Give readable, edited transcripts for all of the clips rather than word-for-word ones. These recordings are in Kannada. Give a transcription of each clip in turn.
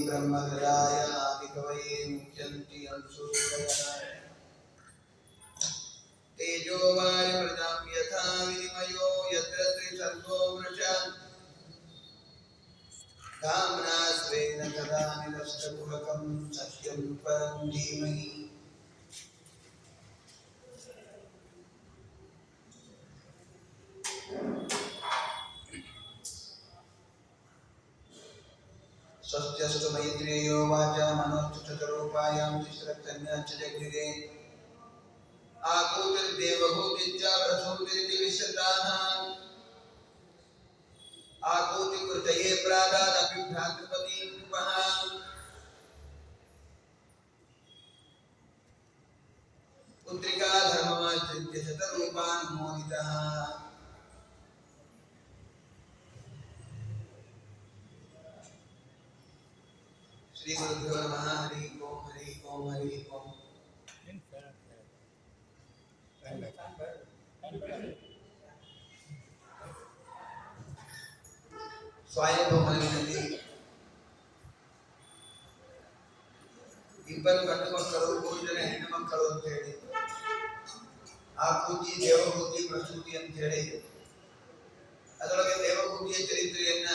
ब्रह्महृदाय आदिकवये मुह्यन्ति अंशूरयः तेजो वायुमृतां यथा विनिमयो यत्र त्रिसर्गो वृषा धाम्ना स्वेन तदा निरस्तकुहकं सत्यं परं धीमहि स्वस्त्यस्तु मैत्रेयो वाचा मनोस्तु चतुरूपायां तिस्रक्तन्याच्च जग्निरे आकूतिर्देवभूतिश्च प्रसूतिरिति विश्रुताः आकूतिकृतये प्रादादपि भ्रातृपति नृपः पुत्रिका धर्ममाश्रित्य शतरूपानुमोदितः श्री गुरुभ्यो नमः। हरि ओम हरि ओम हरि ओम। ಸ್ವಯಂಭೂ ಮನೆಯಲ್ಲಿ ಇಬ್ಬರು ಗಂಡು ಮಕ್ಕಳು 3 ಜನ ಹೆಣ್ಣು ಮಕ್ಕಳು ಅಂತ ಹೇಳಿ ಆಕೂತಿ ದೇವಭೂತಿ ಪ್ರಸೂತಿ ಅಂತ ಹೇಳಿ ಅದರೊಳಗೆ ದೇವಭೂತಿಯ ಚರಿತ್ರೆಯನ್ನ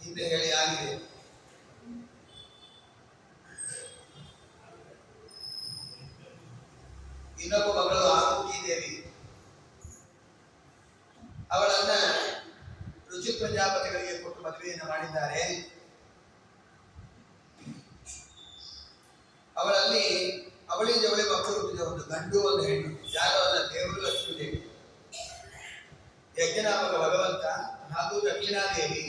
ಹಿಂದೆ ಹೇಳಿ ಆಗಿದೆ. ಇನ್ನೊಬ್ಬ ಮಗಳು ಆಕೂತಿ ದೇವಿ, ಅವಳನ್ನ ಋಷಿ ಪ್ರಜಾಪತಿಗಳಿಗೆ ಕೊಟ್ಟು ಮದುವೆಯನ್ನು ಮಾಡಿದ್ದಾರೆ. ಅವಳಿಂದ ಅವಳಿ ಮಕ್ಕಳು ಹುಟ್ಟಿದ, ಒಂದು ಗಂಡು ಒಂದು ಹೆಣ್ಣು. ಯಾರೋ ಅಲ್ಲ, ದೇವರು ಲಕ್ಷ್ಮೀ ದೇವಿ, ಯಜ್ಞನಾಮಕ ಭಗವಂತ ಹಾಗೂ ದಕ್ಷಿಣಾದೇವಿ.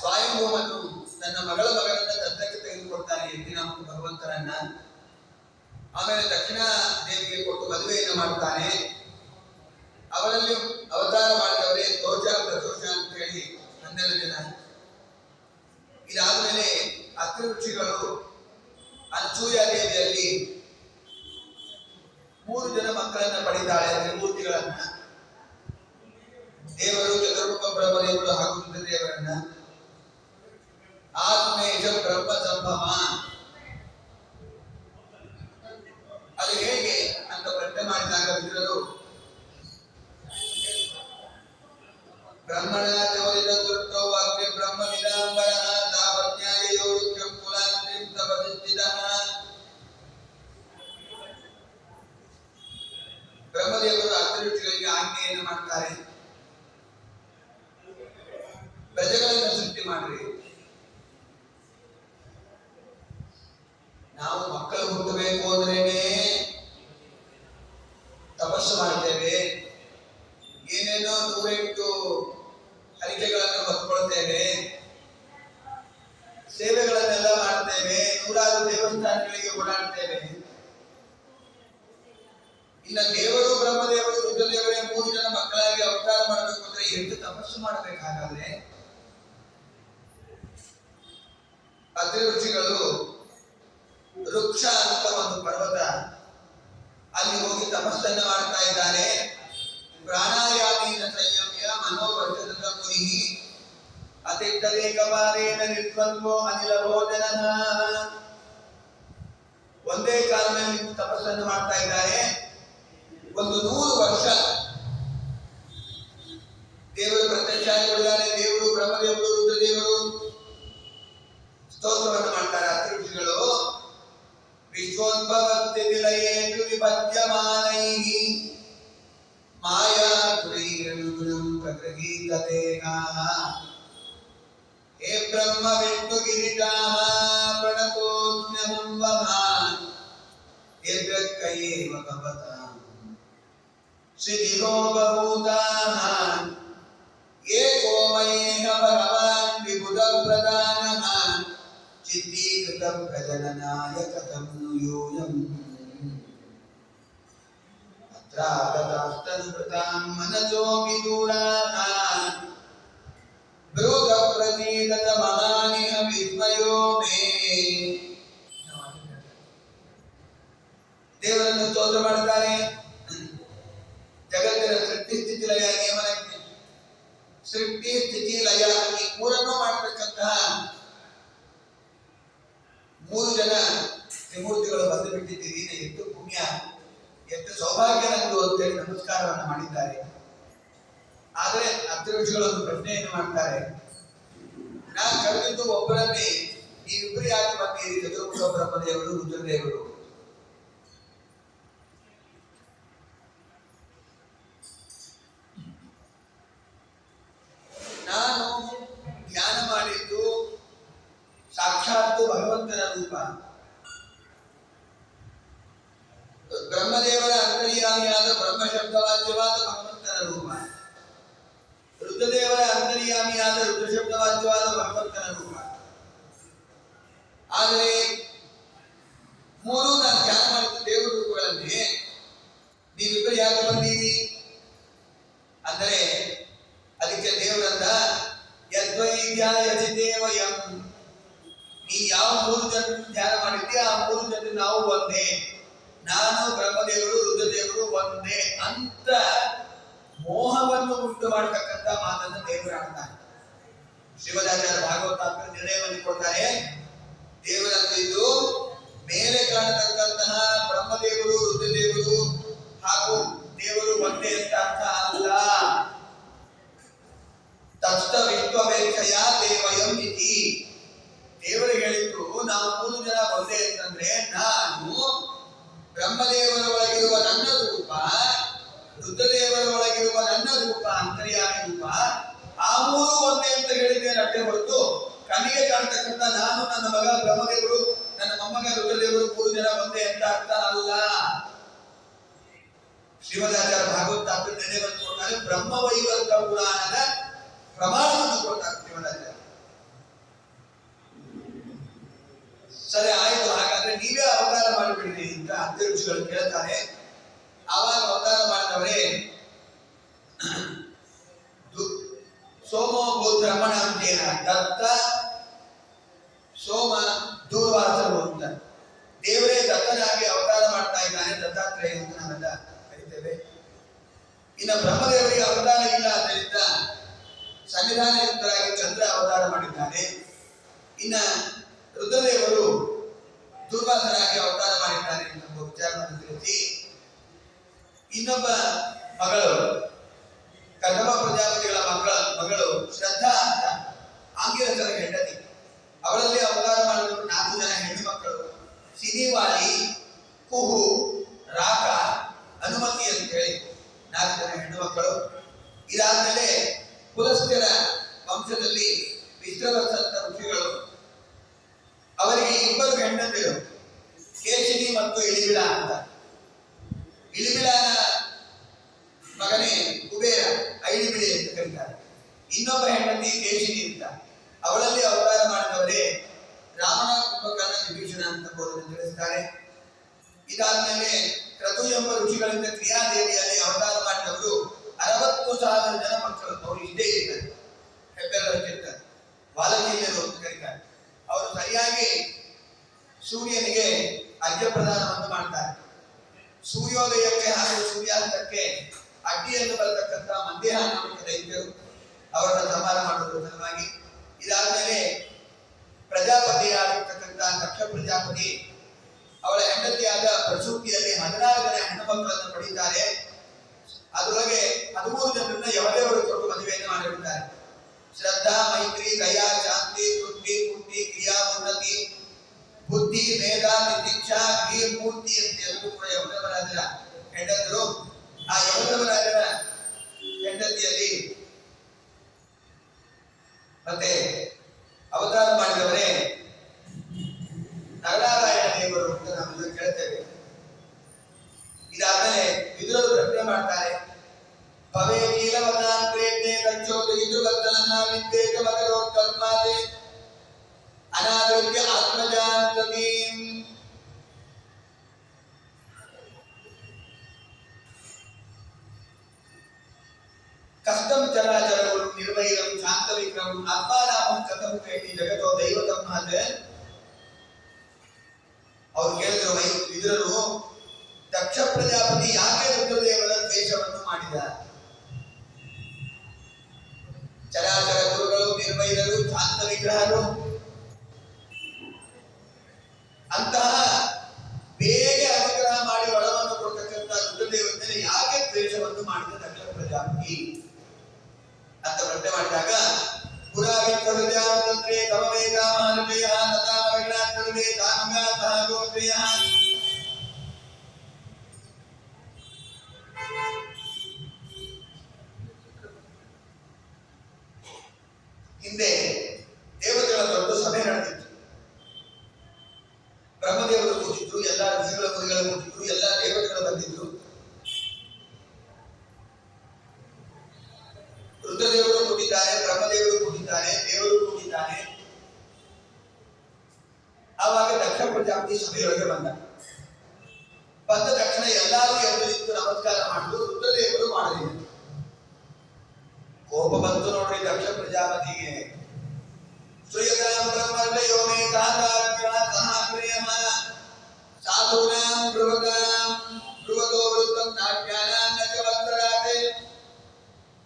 ಸ್ವಯಂಭೂಮನು ತನ್ನ ಮಗಳನ್ನ ದತ್ತಕ್ಕೆ ತೆಗೆದುಕೊಡ್ತಾನೆ, ಯಜ್ಞನಾಮಕ ಭಗವಂತನನ್ನ. ಆಮೇಲೆ ದಕ್ಷಿಣಾ ದೇವಿಗೆ ಕೊಟ್ಟು ಮದುವೆಯನ್ನು ಮಾಡ್ತಾನೆ. ಅವರಲ್ಲಿ ಅವತಾರ ಮಾಡಿದವರೇ ತೋಜ ಪ್ರದೋಷ ಅಂತ ಹೇಳಿ 12 ಜನ. ಇದಾದ್ಮೇಲೆ ಅತ್ರಿ ಋಷಿಗಳು ಅನಸೂಯ ದೇವಿಯಲ್ಲಿ 3 ಜನ ಮಕ್ಕಳನ್ನ ಪಡಿತಾಳೆ, ತ್ರಿಮೂರ್ತಿಗಳನ್ನ. ದೇವರು ಚತುರ್ಮುಖ ಬ್ರಹ್ಮದೇವರು ಹಾಗೂ ರುದ್ರದೇವರನ್ನ. ಆತ್ಮೇಶ ಬ್ರಹ್ಮ ಸಂಭವ. ಅದು ಹೇಗೆ ಅಂತ ಪ್ರಶ್ನೆ ಮಾಡಿದಾಗ ವಿದುರರು ಬ್ರಹ್ಮಣ ಚೋದಿತ ದುಷ್ಟೋ ವಾಕ್ಯ ಬ್ರಹ್ಮ ವಿದಾಂಬರಃ ತಾವಜ್ಞಾಯೋ ರುಚ್ಯಂ ಕುಲಾಂತ್ರಿಂ ತಪಸಿದ್ಧಿತಃ. ಬ್ರಹ್ಮದೇವರು ಅತ್ರಿಋಷಿಗಳಿಗೆ ಆಜ್ಞೆಯನ್ನು ಮಾಡ್ತಾರೆ, ಪ್ರಜೆಗಳನ್ನು ಸೃಷ್ಟಿ ಮಾಡ್ರಿ. ನಾವು ಮಕ್ಕಳು ಹುಟ್ಟಬೇಕು ಅಂದ್ರೇನೆ ತಪಸ್ಸು ಮಾಡ್ತೇವೆ, ಏನೇನೋ 108 ಹರಿಕೆಗಳನ್ನು ಹೊತ್ಕೊಳ್ತೇವೆ, ಸೇವೆಗಳನ್ನೆಲ್ಲ ಮಾಡ್ತೇವೆ, 100 ದೇವಸ್ಥಾನಗಳಿಗೆ ಓಡಾಡ್ತೇವೆ. ಇನ್ನ ದೇವರು ಬ್ರಹ್ಮದೇವರು ರುದ್ರದೇವರೇ 3 ಜನ ಮಕ್ಕಳಾಗಿ ಅವತಾರ ಮಾಡಬೇಕು ಅಂದ್ರೆ ಎಷ್ಟು ತಪಸ್ಸು ಮಾಡಬೇಕಾದ್ರೆ. ಅತ್ರಿ ಋಷಿಗಳು ವೃಕ್ಷ ಅಂತ ಒಂದು ಪರ್ವತ, ಅಲ್ಲಿ ಹೋಗಿ ತಪಸ್ಸನ್ನು ಮಾಡ್ತಾ ಇದ್ದಾರೆ. ಪ್ರಾಣಾಯಾಮೇನ ಸಂಯಮ್ಯ ಮನೋವರ್ಜನದ ಮುನಿ ಅತಿಕ್ತದೇಕಪಾಲೇನ ನಿರ್ದ್ವಂದ್ವೋ ಅನಿಲ ಭೋಜನಃ. ಒಂದೇ ಕಾಲ ಮೇಲೆ ನಿಂತು ತಪಸ್ಸನ್ನು ಮಾಡ್ತಾ ಇದ್ದಾರೆ. ಒಂದು 100 ವರ್ಷ ದೇವರು ಪ್ರತ್ಯಕ್ಷ ಆಗಿದ್ದಾರೆ. ದೇವರು ಬ್ರಹ್ಮದೇವರು ರುದ್ರದೇವರು ಸ್ತೋತ್ರವನ್ನು ಮಾಡ್ತಾರೆ. ಅತ್ರಿ ಋಷಿಗಳು ವಿಶ್ವೋದ್ಭವಸ್ತಿ ವಿಲಯೇತು ವಿಪದ್ಯಮಾನೈಃ ಮಾಯಾ ತುರೈರನುಗುಣಂ ಪ್ರಗೃಹೀತದೇಹಾಃ. ಹೇ ಬ್ರಹ್ಮ ವಿಷ್ಣು ಗಿರಿಜಾಃ ಪ್ರಣತೋಸ್ಮ್ಯಹಂ ವಮಾನ್ ಯದ್ಯಕ್ಕಯೇವ ಭವತಾಂ ಶ್ರೀಧಿರೋ ಬಭೂತಾಃ. ಏಕೋ ಮಯೇನ ಭಗವಾನ್ ವಿಬುಧ ಪ್ರಧಾನಃ ಚಿತ್ತೀಕೃತಂ ಪ್ರಜನನಾಯ ಕಥಂ ನು ಯೂಯಂ. ಅತ್ರಾಗತಾಸ್ತನುಭೃತಾಂ ಮನಸೋ ವಿದೂರಾಃ ಬ್ರೂತ ಪ್ರತೀತತ ಮಹಾನಿಹ ವಿಸ್ಮಯೋ ಮೇ. ದೇವರನ್ನು ಸ್ತೋತ್ರ ಮಾಡ್ತಾರೆ. ಜಗತ್ತಿನ ಸೃಷ್ಟಿ ಸ್ಥಿತಿ ಲಯ ನಿಯಮನಕ್ಕೆ, ಸೃಷ್ಟಿ ಸ್ಥಿತಿ ಲಯ ಈ 3 ಮಾಡತಕ್ಕಂತಹ 3 ಜನ ತ್ರಿಮೂರ್ತಿಗಳು ಬಂದು ಬಿಟ್ಟಿದ್ದೀರಿ, ಎಷ್ಟು ಪುಣ್ಯ, ಎಷ್ಟು ಸೌಭಾಗ್ಯ ನಂದು ಅಂತೇಳಿ ನಮಸ್ಕಾರವನ್ನು ಮಾಡಿದ್ದಾರೆ. ಆದರೆ ಅತ್ರ ಋಷಿಗಳು ಒಂದು ಪ್ರಶ್ನೆಯನ್ನು ಮಾಡ್ತಾರೆ. ನಾನು ಕರೆದಿದ್ದು ಒಬ್ಬರನ್ನೇ, ನೀವಿಬ್ಬರು ಯಾಕೆ ಬಂದಿರಿ? ಚತುರ್ಮುಖ ಬ್ರಹ್ಮದೇವರು, ರುದ್ರದೇವರು. ನಾನು ಧ್ಯಾನ ಮಾಡಿದ್ದು ಸಾಕ್ಷಾತ್ ಭಗವಂತನ ರೂಪ. ಬ್ರಹ್ಮದೇವರ ಅಂತರ್ಯಾಮಿಯಾದ ಬ್ರಹ್ಮ ಶಬ್ದವಾಚ್ಯವಾದ ಭಗವಂತನ ರೂಪ, ರುದ್ರದೇವರ ಅಂತರ್ಯಾಮಿಯಾದ ರುದ್ರ ಶಬ್ದವಾಚ್ಯವಾದ ಭಗವಂತನ ರೂಪ. ಆದರೆ ಮೂರು ನಾನು ಧ್ಯಾನ ಮಾಡಿದ ದೇವರ ರೂಪಗಳಲ್ಲಿ ನೀವಿಬ್ಬರು ಯಾಕೆ ಬಂದೀರಿ ಅಂದರೆ, ಅದಕ್ಕೆ ದೇವರಂದ ಯದ್ವೈದ್ಯಾಯಚಿದೇವಯಂ, ನೀ ಯಾವ 3 ಜನರನ್ನು ಧ್ಯಾನ ಮಾಡಿದ್ದೆ ಆ 3 ಜನರು ನಾವು ಒಂದೇ, ನಾನು ಬ್ರಹ್ಮದೇವರು ರುದ್ರದೇವರು ಒಂದೇ ಅಂತ ಮೋಹವನ್ನು ಉಂಟು ಮಾಡತಕ್ಕಂತ ಮಾತನ್ನು ದೇವರು ಆಡ್ತಾನೆ. ಶ್ರೀಮದಾಚಾರ್ಯ ಭಾಗವತಾತ್ಮ ನಿರ್ಣಯವನ್ನು ಕೊಡ್ತಾರೆ. ದೇವರನ್ನು ಇದು ಮೇಲೆ ಕಾಣತಕ್ಕಂತಹ ಬ್ರಹ್ಮದೇವರು ರುದ್ರದೇವರು ಹಾಗೂ ದೇವರು ಒಂದೇ ಅಂತ ಅರ್ಥ ಅಲ್ಲ. ತತ್ವ ವಿಶ್ವವೇಕ್ಷಯ ದೇವಯಂ ಇತಿ, ದೇವರು ಹೇಳಿದ್ರು ನಾವು 3 ಜನ ಒಂದೇ ಅಂತಂದ್ರೆ, ನಾನು ಬ್ರಹ್ಮದೇವರ ಒಳಗಿರುವ ನನ್ನ ರೂಪ, ರುದ್ರದೇವರ ಒಳಗಿರುವ ನನ್ನ ರೂಪ ಅಂತರ್ಯಾಮಿ ರೂಪ, ಆ 3 ಒಂದೇ ಅಂತ ಹೇಳಿದ್ದೇನೆ ಅಷ್ಟೇ ಹೊರತು ಕಣ್ಣಿಗೆ ಕಾಣ್ತಕ್ಕಂಥ ನಾನು, ನನ್ನ ಮಗ ಬ್ರಹ್ಮದೇವರು, ನನ್ನ ಮೊಮ್ಮಗ ರುದ್ರದೇವರು 3 ಜನ ಒಂದೇ ಅಂತ ಅರ್ಥ ಅಲ್ಲ. ಶ್ರೀಮದಾಚಾರ್ಯ ಭಾಗವತ ನಿರ್ಣಯವನ್ನು ಕೊಡ್ತಾರೆ. ಬ್ರಹ್ಮವೈವರ್ತ ಪುರಾಣದ ಪ್ರಮಾಣವನ್ನು ಕೊಡ್ತಾರೆ ಶ್ರೀಮದಾಚಾರ್ಯ. ಸರಿ ಆಯ್ತು, ಹಾಗಾದ್ರೆ ನೀವೇ ಅವತಾರ ಮಾಡಿಬಿಡ್ರಿ ಅಂತ ಅತ್ಯ ಋಷಿಗಳು ಕೇಳ್ತಾರೆ. ಆವಾಗ ಅವತಾರ ಮಾಡಿದವರೇ ಸೋಮೋ ಭೂದ್ರಮಣ ಅಂತೇನ ದತ್ತ ಸೋಮ ದೂರ್ವಾಸರು ಅಂತ ದೇವರೇ ದತ್ತನಾಗಿ ಅವತಾರ ಮಾಡ್ತಾ ಇದ್ದಾನೆ, ದತ್ತಾತ್ರೇಯ ಅಂತ ನಾವೆಲ್ಲ ಕರಿತೇವೆ. ಇನ್ನು ಬ್ರಹ್ಮದೇವರಿಗೆ ಅವತಾರ ಇಲ್ಲ ಆದ್ದರಿಂದ ಸನ್ನಿಧಾನಯುಕ್ತರಾಗಿ ಚಂದ್ರ ಅವತಾರ ಮಾಡಿದ್ದಾನೆ. ಇನ್ನ ರುದ್ರದೇವರು ದುರ್ವಾಸರಾಗಿ ಅವತಾರ ಮಾಡಿದ್ದಾರೆ ಎಂಬ ವಿಚಾರವನ್ನು ತಿಳಿಸಿ, ಇನ್ನೊಬ್ಬ ಮಗಳು ಕದಮ ಪ್ರಜಾಪತಿಗಳ ಮಗಳು ಶ್ರದ್ಧಾ ಅಂತ ಆಂಗಿರಸರ ಹೆಂಡತಿ, ಅವಳಲ್ಲಿ ಅವತಾರ ಮಾಡಿದ 4 ಜನ ಹೆಣ್ಣು ಮಕ್ಕಳು, ಸಿನಿವಾಲಿ, ಕುಹು, ರಾಕ, ಹನುಮತಿ ಅಂತ ಹೇಳಿ 4 ಜನ ಹೆಣ್ಣು ಮಕ್ಕಳು. ಇದಾದ್ಮೇಲೆ ಪುಲಸ್ತ್ಯರ ವಂಶದಲ್ಲಿ ವಿಶ್ರವಸಂತ ಋಷಿಗಳು, ಅವರಿಗೆ 2 ಹೆಣ್ಣಂದಿರು, ಕೇಶಿನಿ ಮತ್ತು ಇಳಿಬಿಳ ಅಂತ. ಇಳಿಬಿಳನ ಮಗನೇ ಕುಬೇರ, ಐಳಿಬಿಳಿ ಅಂತ ಕರೀತಾರೆ. ಇನ್ನೊಬ್ಬ ಹೆಂಡತಿ ಕೇಶಿನಿ ಅಂತ, ಅವಳಲ್ಲಿ ಅವತಾರ ಮಾಡಿದವರೇ ರಾವಣ, ಕುಂಭಕರ್ಣ, ವಿಭೀಷಣ ಅಂತ ಬೋಧನೆ ತಿಳಿಸ್ತಾರೆ. ಇದಾದ್ಮೇಲೆ ಕ್ರತು ಎಂಬ ಋಷಿಗಳಿಂದ ಕ್ರಿಯಾದೇವಿಯಲ್ಲಿ ಅವತಾರ ಮಾಡಿದವರು 60,000 ಜನ ಮಕ್ಕಳು. ಅವರು ಇದ್ದೇ ಇರ್ತಾರೆ, ಹೆಬ್ಬೆರಳಿರ್ತಾರೆ, ವಾಲಕೀಯರು ಅಂತ ಕರೀತಾರೆ. ಅವರು ಸರಿಯಾಗಿ ಸೂರ್ಯನಿಗೆ ಅರ್ಘ್ಯ ಪ್ರದಾನವನ್ನು ಮಾಡ್ತಾರೆ. ಸೂರ್ಯೋದಯಕ್ಕೆ ಹಾಗೂ ಸೂರ್ಯಾಸ್ತಕ್ಕೆ ಅಡ್ಡಿಯನ್ನು ಬರತಕ್ಕಂಥ ಮಂದೇಹ ನಾಮಕ ದೈತ್ಯರು ಅವರನ್ನು ಸಂಹಾರ ಮಾಡುವುದರ ಸಲುವಾಗಿ. ಇದಾದ್ಮೇಲೆ ಪ್ರಜಾಪತಿಯಾಗಿರ್ತಕ್ಕಂಥ ದಕ್ಷ ಪ್ರಜಾಪತಿ ಅವಳ ಹೆಂಡತಿಯಾದ ಪ್ರಸೂತಿಯಲ್ಲಿ 16 ಜನ ಹೆಣ್ಣು ಮಕ್ಕಳನ್ನು ಪಡೆಯುತ್ತಾರೆ. ಅದರೊಳಗೆ 13 ಜನರನ್ನ ಯಮದೇವರು ಕೊಟ್ಟು ಮದುವೆಯನ್ನು ಮಾಡಿರುತ್ತಾರೆ. ಶ್ರದ್ಧಾ, ಮೈತ್ರಿ, ದಯಾ, ಶಾಂತಿ, ತೃಪ್ತಿ, ಪುಷ್ಟಿ, ಕ್ರಿಯಾ, ಉನ್ನತಿ, ಬುದ್ಧಿ, ಮೇಧ, ತಿತಿಕ್ಷಾ, ಕ್ರಿಯೆ, ಮೂರ್ತಿ ಅಂತ ಎಲ್ಲರೂ ಕೂಡ ಯಮಧರ್ಮರಾಜರ ಹೆಂಡತಿರು. ಆ ಯಮಧರ್ಮರಾಜರ ಹೆಂಡತಿಯಲ್ಲಿ ಮತ್ತೆ ಅವತಾರ ಮಾಡಿದವರೇ ನರನಾರಾಯಣ ದೇವರು ಅಂತ ನಾವೆಲ್ಲ ಕೇಳ್ತೇವೆ. ಇದಾದ್ಮೇಲೆ ವಿದುರರು ಪ್ರಶ್ನೆ ಮಾಡ್ತಾರೆ. ಭವೇ ನೀಲವತಾಂ ಪ್ರೇತೆ ಕಚ್ಚೋದು ಇದು ಗದ್ದಲನ್ನ ವಿದ್ವೇಷ ಮಗರೋತ್ಕಲ್ಮಾದೆ ಅನಾದೃತ್ಯ ಆತ್ಮಜಾಂತತೀಂ. ಕಷ್ಟಂ ಚರಾಚರಗಳು ನಿರ್ವೈರಂ ಶಾಂತ ವಿಕ್ರಮಂ ಆತ್ಮಾರಾಮಂ ಕಥಂ ಕೈಟಿ ಜಗತೋ ದೈವತಂ ಮಾತೆ. ಅವ್ರು ಕೇಳಿದ್ರು ವಿದುರರು, ದಕ್ಷ ಪ್ರಜಾಪತಿ ಯಾಕೆ ರುದ್ರದೇವರ ದ್ವೇಷವನ್ನು ಮಾಡಿದ? ಚರಾಚರ ಗುರುಗಳು, ನಿರ್ವೈರರು, ಶಾಂತ ವಿಗ್ರಹರು, ವಿಶ್ವವಿದ್ಯಾವಂತಂತ್ರೇ ಕಮವೇದ ಮಹಾನಜಯ ತಥಾ ಮರಗಣಾತ್ಮವೇ ತಾನುಗಾತಃ ಗೋತ್ರಯ. ಹಿಂದೆ ದೇವತೆಗಳ ದೊಡ್ಡ ಸಭೆ ನಡೆದಿತ್ತು. ಬ್ರಹ್ಮದೇವರು ಕೂತಿದ್ರು, ಎಲ್ಲ ಋಷಿಗಳ ಮುನಿಗಳು ಕೂತಿದ್ರು, ಎಲ್ಲ ದೇವತೆಗಳು ಬಂದಿದ್ರು. ರುದ್ರದೇವರು ಕೂತಿದ್ದಾರೆ, ಬ್ರಹ್ಮದೇವರು ಕೂತಿದ್ದಾರೆ, ದೇವರು ಕೂತಿದ್ದಾನೆ. ಆವಾಗ ದಕ್ಷ ಪ್ರಜಾಪತಿ ಸಭೆಯೊಳಗೆ ಬಂದ ತಕ್ಷಣ ಎಲ್ಲರೂ ಎದ್ದು ನಿಂತು ನಮಸ್ಕಾರ ಮಾಡಿದ್ರು. ರುದ್ರದೇವರು ಮಾಡಲಿಲ್ಲ. ಕೋಪ ಬಂತು ನೋಡ್ರಿ ದಕ್ಷ ಪ್ರಜಾಪತಿಗೆ. ಶ್ರೀಯತಾಂ ಬ್ರಹ್ಮರ್ಷಯೋ ಮೇ ಸಹಕಾರ್ಯಃ ಸಾಧೂನಾಂ ಬ್ರುವತೋ ವೃತ್ತಂ ನಾಟ್ಯಾನಾಂ ನ ಚ ವತ್ಸರಾತೆ.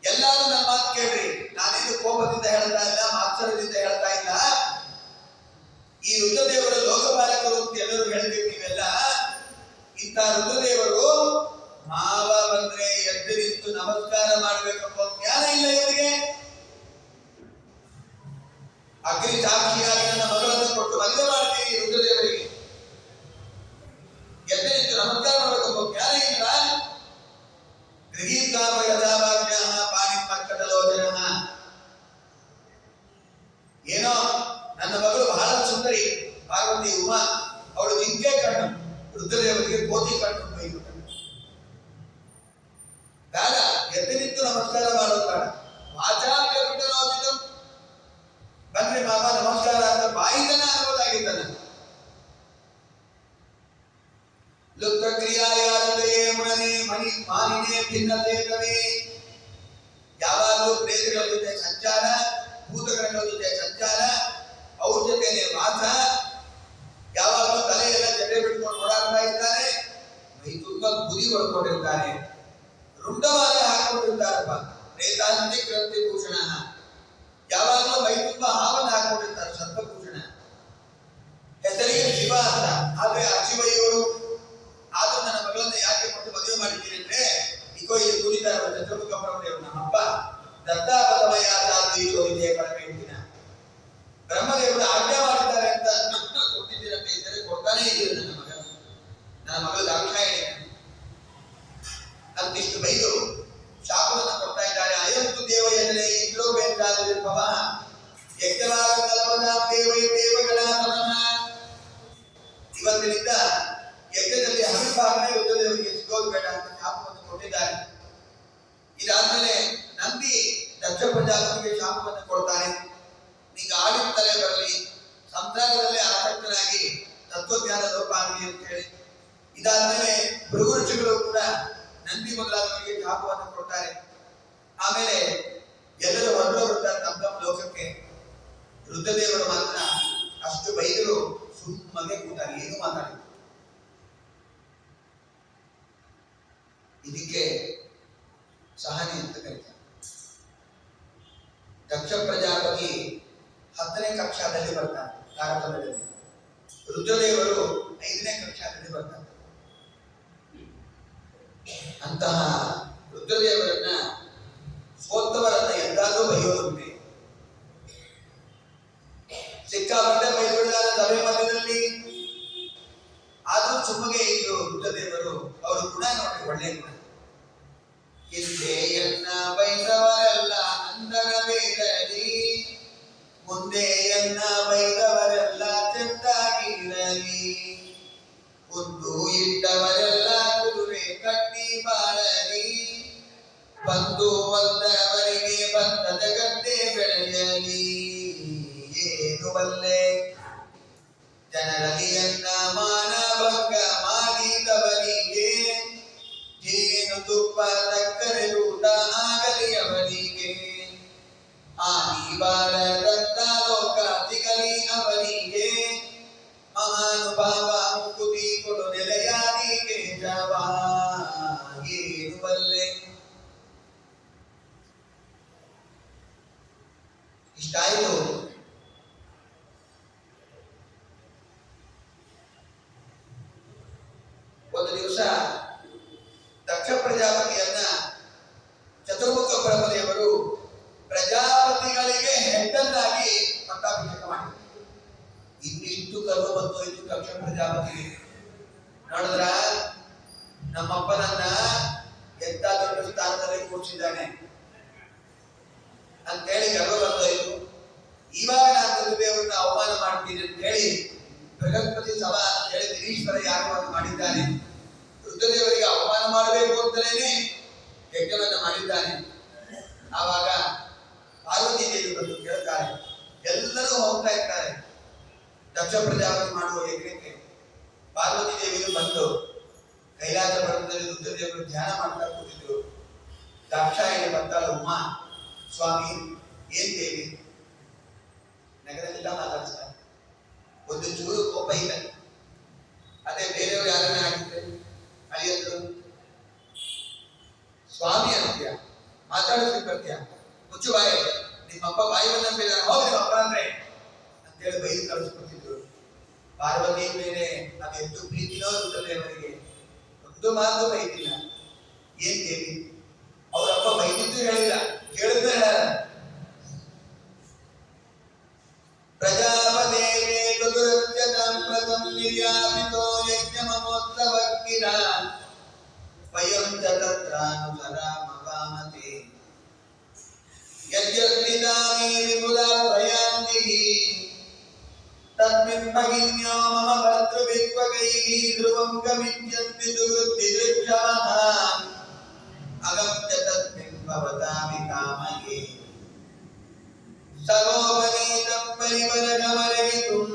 ಎಲ್ಲರೂ ನನ್ನ ಮಾತು ಕೇಳ್ರಿ, ನಾನೇನು ಕೋಪದಿಂದ ಹೇಳ್ತಾ ಇಲ್ಲ, ಮಾತ್ಸರದಿಂದ ಹೇಳ್ತಾ ಇಲ್ಲ. ಈ ರುದ್ರದೇವರು ಲೋಕಪಾಲಕರು ಅಂತ ಎಲ್ಲರೂ ಹೇಳ್ತೀವಿ ನೀವೆಲ್ಲ. ಇಂಥ ರುದ್ರದೇವರು ಮಾವ ಬಂದ್ರೆ ಎದ್ದು ನಿಂತು ನಮಸ್ಕಾರ ಮಾಡ್ಬೇಕಪ್ಪ ಜ್ಞಾನ ಇಲ್ಲ ಇವರಿಗೆ. ಅಗ್ನಿ ಸಾಕ್ಷಿಯಾಗಿ ನನ್ನ ಮಗಳನ್ನು ಕೊಟ್ಟು ಮದುವೆ ಮಾಡ್ತೀವಿ ರುದ್ರದೇವರಿಗೆ. ಎದ್ದು ನಿಂತು ನಮಸ್ಕಾರ ಮಾಡ್ಬೇಕಪ್ಪ ಜ್ಞಾನ ಇಲ್ಲ. ಗೃಹೀತ್ವಾಮ ಯಥಾವಾಜ್ಞಃ ಪಾಣಿಮಕ್ಕಟಲೋಚನಃ. ಏನೋ ನನ್ನ ಮಗಳು ಬಹಳ ಸುಂದರಿ ಪಾರ್ವತಿ ಉಮಾ, ಅವಳು ಜಿಂಕೆ ಕಣ್ಣು, ರುದ್ರದೇವರಿಗೆ ಕೋತಿ ಕಣ್ಣು ಬೈದು ಬೇಡ. ಎದ್ದು ನಿಂತು ನಮಸ್ಕಾರ ಮಾಡೋದು ಬೇಡ. ವಾಚಾರ್ಯ ಬಿಟ್ಟನೋದಿತು ಬನ್ನಿ ಮಾಮ ನಮಸ್ಕಾರ ಅಂತ ಬಾಯಿದನ ಅನ್ನೋದಾಗಿದ್ದಾನೆ. ಲುಪ್ತ ಕ್ರಿಯಾಯಾದಯೇ ಮುನನೆ ಮಣಿ ಮಾನಿನೇ ಭಿನ್ನತೇತವೇ. ಯಾವಾಗಲೂ ಪ್ರೇತಗಳ ಜೊತೆ ಸಂಚಾರ, ಭೂತಗಳ ಜೊತೆ ಸಂಚಾರ, ಅವ್ರ ಜೊತೆನೆ ವಾಸ. ಯಾವಾಗಲೂ ತಲೆಯೆಲ್ಲ ಜಡೆ ಬಿಟ್ಕೊಂಡು ಓಡಾಡ್ತಾ ಇದ್ದಾರೆ, ಮೈ ತುಂಬಾ ಬುದಿ ಹೊಡ್ಕೊಂಡಿರ್ತಾರೆ, ರುಂಡವಾದ ಹಾಕೊಂಡಿರ್ತಾರಪ್ಪ. ಪ್ರೇತಾಂತಿ ಕ್ರಾಂತಿ ಭೂಷಣ. ಯಾವಾಗಲೂ ಮೈ ತುಂಬಾ ಹಾವನ್ನು ಹಾಕೊಂಡಿರ್ತಾರೆ, ಸರ್ಪಭೂಷಣ. ಹೆಸರಿಗೆ ಶಿವ ಅಂತ, ಆದ್ರೆ ಅಶಿವ ಇವರು. ಆದ್ರೂ ನನ್ನ ಮಗಳನ್ನ ಯಾಕೆ ಕೊಟ್ಟು ಮದುವೆ ಮಾಡಿದ್ದೀರಿ ಅಂದ್ರೆ, ಇಗೋ ಇಲ್ಲಿ ಕೂತಿದ್ದಾರೆ ಚತುರ್ಮುಖ ಬ್ರಹ್ಮದೇವರು, ನಮ್ಮಪ್ಪ ದತ್ತಾಪದಮಯಾಚಾರ್ಯ ಕಳಪೆ ದಿನ ಬ್ರಹ್ಮದೇವರು ಆಜ್ಞೆ ಮಾಡಿದ್ದಾರೆ ಅಂತ ಕೊಟ್ಟಿದ್ದೀರಂತ ಇದ್ದರೆ ಕೊಡ್ತಾನೆ ಇದ್ದೀರಿ ನನ್ನ ಮಗಳು ದಾಕ್ಷಾಯಣಿ ಅಂತಿಷ್ಟು ಬೈದು ಶಾಪವನ್ನು ಕೊಡ್ತಾ ಇದ್ದಾರೆ. ಅಯಂತು ದೇವ ಎನ್ನಲೆ ಇಂದ್ರೋ ಬೇಂದ್ರಾದಿರ್ಭವ ಯಜ್ಞವಾಗ ಕಲವದಾಂ ದೇವೈ ದೇವಗಣಾತನಃ. ಇವತ್ತಿನಿಂದ ಯಜ್ಞದಲ್ಲಿ ಹವಿರ್ಭಾಗನೇ ರುದ್ರದೇವರಿಗೆ ಸಿಗೋದು ಬೇಡ ಅಂತ ಶಾಪವನ್ನು ಕೊಟ್ಟಿದ್ದಾರೆ. ಇದಾದ್ಮೇಲೆ ನಂಬಿ ದಕ್ಷ ಪ್ರಜಾಪತಿಗೆ ಶಾಪವನ್ನು ಕೊಡ್ತಾನೆ. ನಿಂಗೆ ಆಡಿತ್ತಲೇ ಬರಲಿ, ಸಂಸಾರದಲ್ಲೇ ಆಸಕ್ತನಾಗಿ ತತ್ವಜ್ಞಾನ ಲೋಪ ಆಗಲಿ ಅಂತ ಹೇಳಿ. ಇದಾದ್ಮೇಲೆ ಭೃಗು ಋಷಿಗಳು ಕೂಡ ನಂದಿ ಮೊದಲಾದವರಿಗೆ ಶಾಪವನ್ನು ಕೊಡ್ತಾರೆ. ಆಮೇಲೆ ಎಲ್ಲರೂ ಹೊರಟೋಗ್ಬಿಡ್ತಾರೆ ತಮ್ಮ ತಮ್ಮ ಲೋಕಕ್ಕೆ. ರುದ್ರದೇವರು ಮಾತ್ರ ಅಷ್ಟು ಬೈದರು ಸುಮ್ಮನೆ ಕೂತಾರೆ, ಏನು ಮಾತಾಡಿದ್ರು. ಇದಕ್ಕೆ ಸಹನೆ ಅಂತ ಕರೀತಾರೆ. ದಕ್ಷ ಪ್ರಜಾಪತಿ 10ನೇ ಕಕ್ಷಾದಲ್ಲಿ ಬರ್ತಾರೆ ತಾರತಮ್ಯದಲ್ಲಿ. ರುದ್ರದೇವರು 5ನೇ ಕಕ್ಷಾದಲ್ಲಿ ಬರ್ತಾರೆ. ಅಂತಹ ರುದ್ರದೇವರನ್ನ ಸೋತವರನ್ನ ಎಂದಾದ್ರೂ ಬೈಯೋದುಂಟೆ. ಸಿಕ್ಕಾಪಟ್ಟೆ ಬೈದುಳ್ಳ ಸಭೆ ಮಧ್ಯದಲ್ಲಿ. ಆದ್ರೂ ಸುಮ್ಮಗೆ ಇದ್ರು ರುದ್ರದೇವರು. ಅವರು ಗುಣ ನೋಡಿ, ಒಳ್ಳೆ ಗುಣ. ಹಿಂದೆ ಎನ್ನ ಬೈದವರೆಲ್ಲ ನಂದನ ಬೇಡಲಿ, ಮುಂದೆ ಎನ್ನ ಬೈದವರೆಲ್ಲ ಚೆಂದಾಗಿರಲಿ, ಒಂದು ಇಟ್ಟವರೆಲ್ಲ ಗುರುವೆ ಕಟ್ಟಿ ಬಾಳಲಿ, ಬಂದು ಬಂದವರಿಗೆ ಬಂದದ ಗದ್ದೆ ಬೆಳೆಯಲಿ. ಏನು ಬಲ್ಲೆ ಜನರಲ್ಲಿ ಎನ್ನ ಮಾನ ಭಂಗ ಮಾಡಿದವನಿಗೆ, ಜೇನು ತುಪ್ಪ ಸಕ್ಕರೆ ಊಟ ಆಗಲಿ ಅವನಿಗೆ, ಹಾನಿ ಬಾಳದಂತ ಲೋಕ ಸಿಗಲಿ ಅವನಿಗೆ, ಮಹಾನುಭಾವ ಮುಕುತಿ ಕೊಡು ನೆಲೆಯಾದಿ ಕೇಶವ. ಏನು ಬಲ್ಲೆ. ಇಷ್ಟಾಯಿತು. ಒಂದು ದಿವಸ ದಕ್ಷ ಪ್ರಜಾಪತಿಯನ್ನ ಚತುರ್ಮುಖ ಬ್ರಹ್ಮದೇವರು ಪ್ರಜಾಪತಿಗಳಿಗೆ ಹೆಡ್ಡನ್ನಾಗಿ ಇಷ್ಟು ಗರ್ವ ಬಂತು ಇದು ದಕ್ಷ ಪ್ರಜಾಪತಿಗೆ. ನೋಡಿದ್ರ ನಮ್ಮಪ್ಪನನ್ನ ಎಂತ ದೊಡ್ಡ ಸ್ಥಾನದಲ್ಲಿ ಕೂರಿಸಿದ್ದಾನೆ ಅಂತೇಳಿ ಗರ್ವ ಬಂದೋಯ್ತು. ಇವಾಗ ನಾನು ರುದ್ರದೇವರನ್ನ ಅವಮಾನ ಮಾಡ್ತೀನಿ ಅಂತ ಹೇಳಿ ಬೃಹಸ್ಪತಿ ಸಭಾ ಅಂತ ಹೇಳಿ ಗಿರೀಶ್ವರ ಯಾಗವನ್ನು ಮಾಡಿದ್ದಾನೆ. ರುದ್ರದೇವರಿಗೆ ಅವಮಾನ ಮಾಡಬೇಕು ಅಂತಲೇ ಯಜ್ಞವನ್ನ ಮಾಡಿದ್ದಾನೆ. ಆವಾಗ ಪಾರ್ವತಿ ದೇವಿ ಬಂದು ಕೇಳ್ತಾರೆ. ಎಲ್ಲರೂ ಹೋಗ್ತಾ ಇರ್ತಾರೆ ದಕ್ಷ ಪ್ರಜಾಪತಿ ಮಾಡುವ ಯಜ್ಞಕ್ಕೆ. ಪಾರ್ವತಿ ದೇವಿಯು ಬಂದು ಕೈಲಾಸ ಪರ್ವತದಲ್ಲಿ ರುದ್ರದೇವರು ಧ್ಯಾನ ಮಾಡ್ತಾ ಕೂತಿದ್ರು. ದಾಕ್ಷಾಯಣಿ ಬರ್ತಾಳೆ. ಉಮಾ, ಸ್ವಾಮಿ ಏನ್ ದೇವಿ ನಗರದಿಂದ ಮಾತಾಡ್ತಾರೆ. ಒಂದು ಚೂರು ಕೋಪ ಇಲ್ಲ. ಅದೇ ಬೇರೆಯವರು ಯಾರನ್ನ ಆಗಿದ್ರೆ ಅಳಿಯಂದ್ರು ಸ್ವಾಮಿ ಅಂತ್ಯ ಮಾತಾಡಿಸ್ಲಿಕ್ಕೆ ಬರ್ತೀಯ, ಮುಚ್ಚು ಬಾಯಿ, ನಿಮ್ಮಪ್ಪ ಬಾಯಿ ಬಂದ ಹೋಗಿ ನಿಮ್ಮ ಅಪ್ಪ ಅಂದ್ರೆ ಅಂತೇಳಿ ಬೈದು ಕಳಿಸ್ಕೊತಿದ್ರು. ಪಾರ್ವತಿ ಮೇಲೆ ಅದೆಷ್ಟು ಪ್ರೀತಿನೋ ರುದ್ರದೇವರಿಗೆ ಒಂದು ಮಾತು ಬೈದಿಲ್ಲ. ಏನ್ ದೇವಿ ಅವರಪ್ಪ ಬೈದಿದ್ದು ಹೇಳಿಲ್ಲ, ಕೇಳಿದ್ರೆ ಹೇಳ. ಪ್ರಜಾಪದೇವೇ ಋತುರತ್ಯತಾಮ್ರತಂ ನಿರ್ಯಾಮಿತೋ ಯಜ್ಞಮಮೋತ್ಸವಕ್ಕಿಲ ವಯಂ ಚ ತತ್ರಾನುಸರಾಮಕಾಮತೆ ಯದ್ಯಸ್ಮಿತಾಮಿ ವಿಪುಲಾ ಪ್ರಯಾಂತಿಃ ತಸ್ಮಿನ್ ಭಗಿನ್ಯೋ ಮಮ ಭರ್ತೃಭಿತ್ವಕೈಃ ಧ್ರುವಂ ಗಮಿಷ್ಯಂತಿ ಸುವೃತ್ತಿದೃಕ್ಷಮಃ ಅಗಮ್ಯ ತಸ್ಮಿನ್ ಭವತಾಮಿ ಕಾಮಯೇ ಸಗೋಪನೀತಂ ಪರಿಪರಗಮರಗಿತುಂ.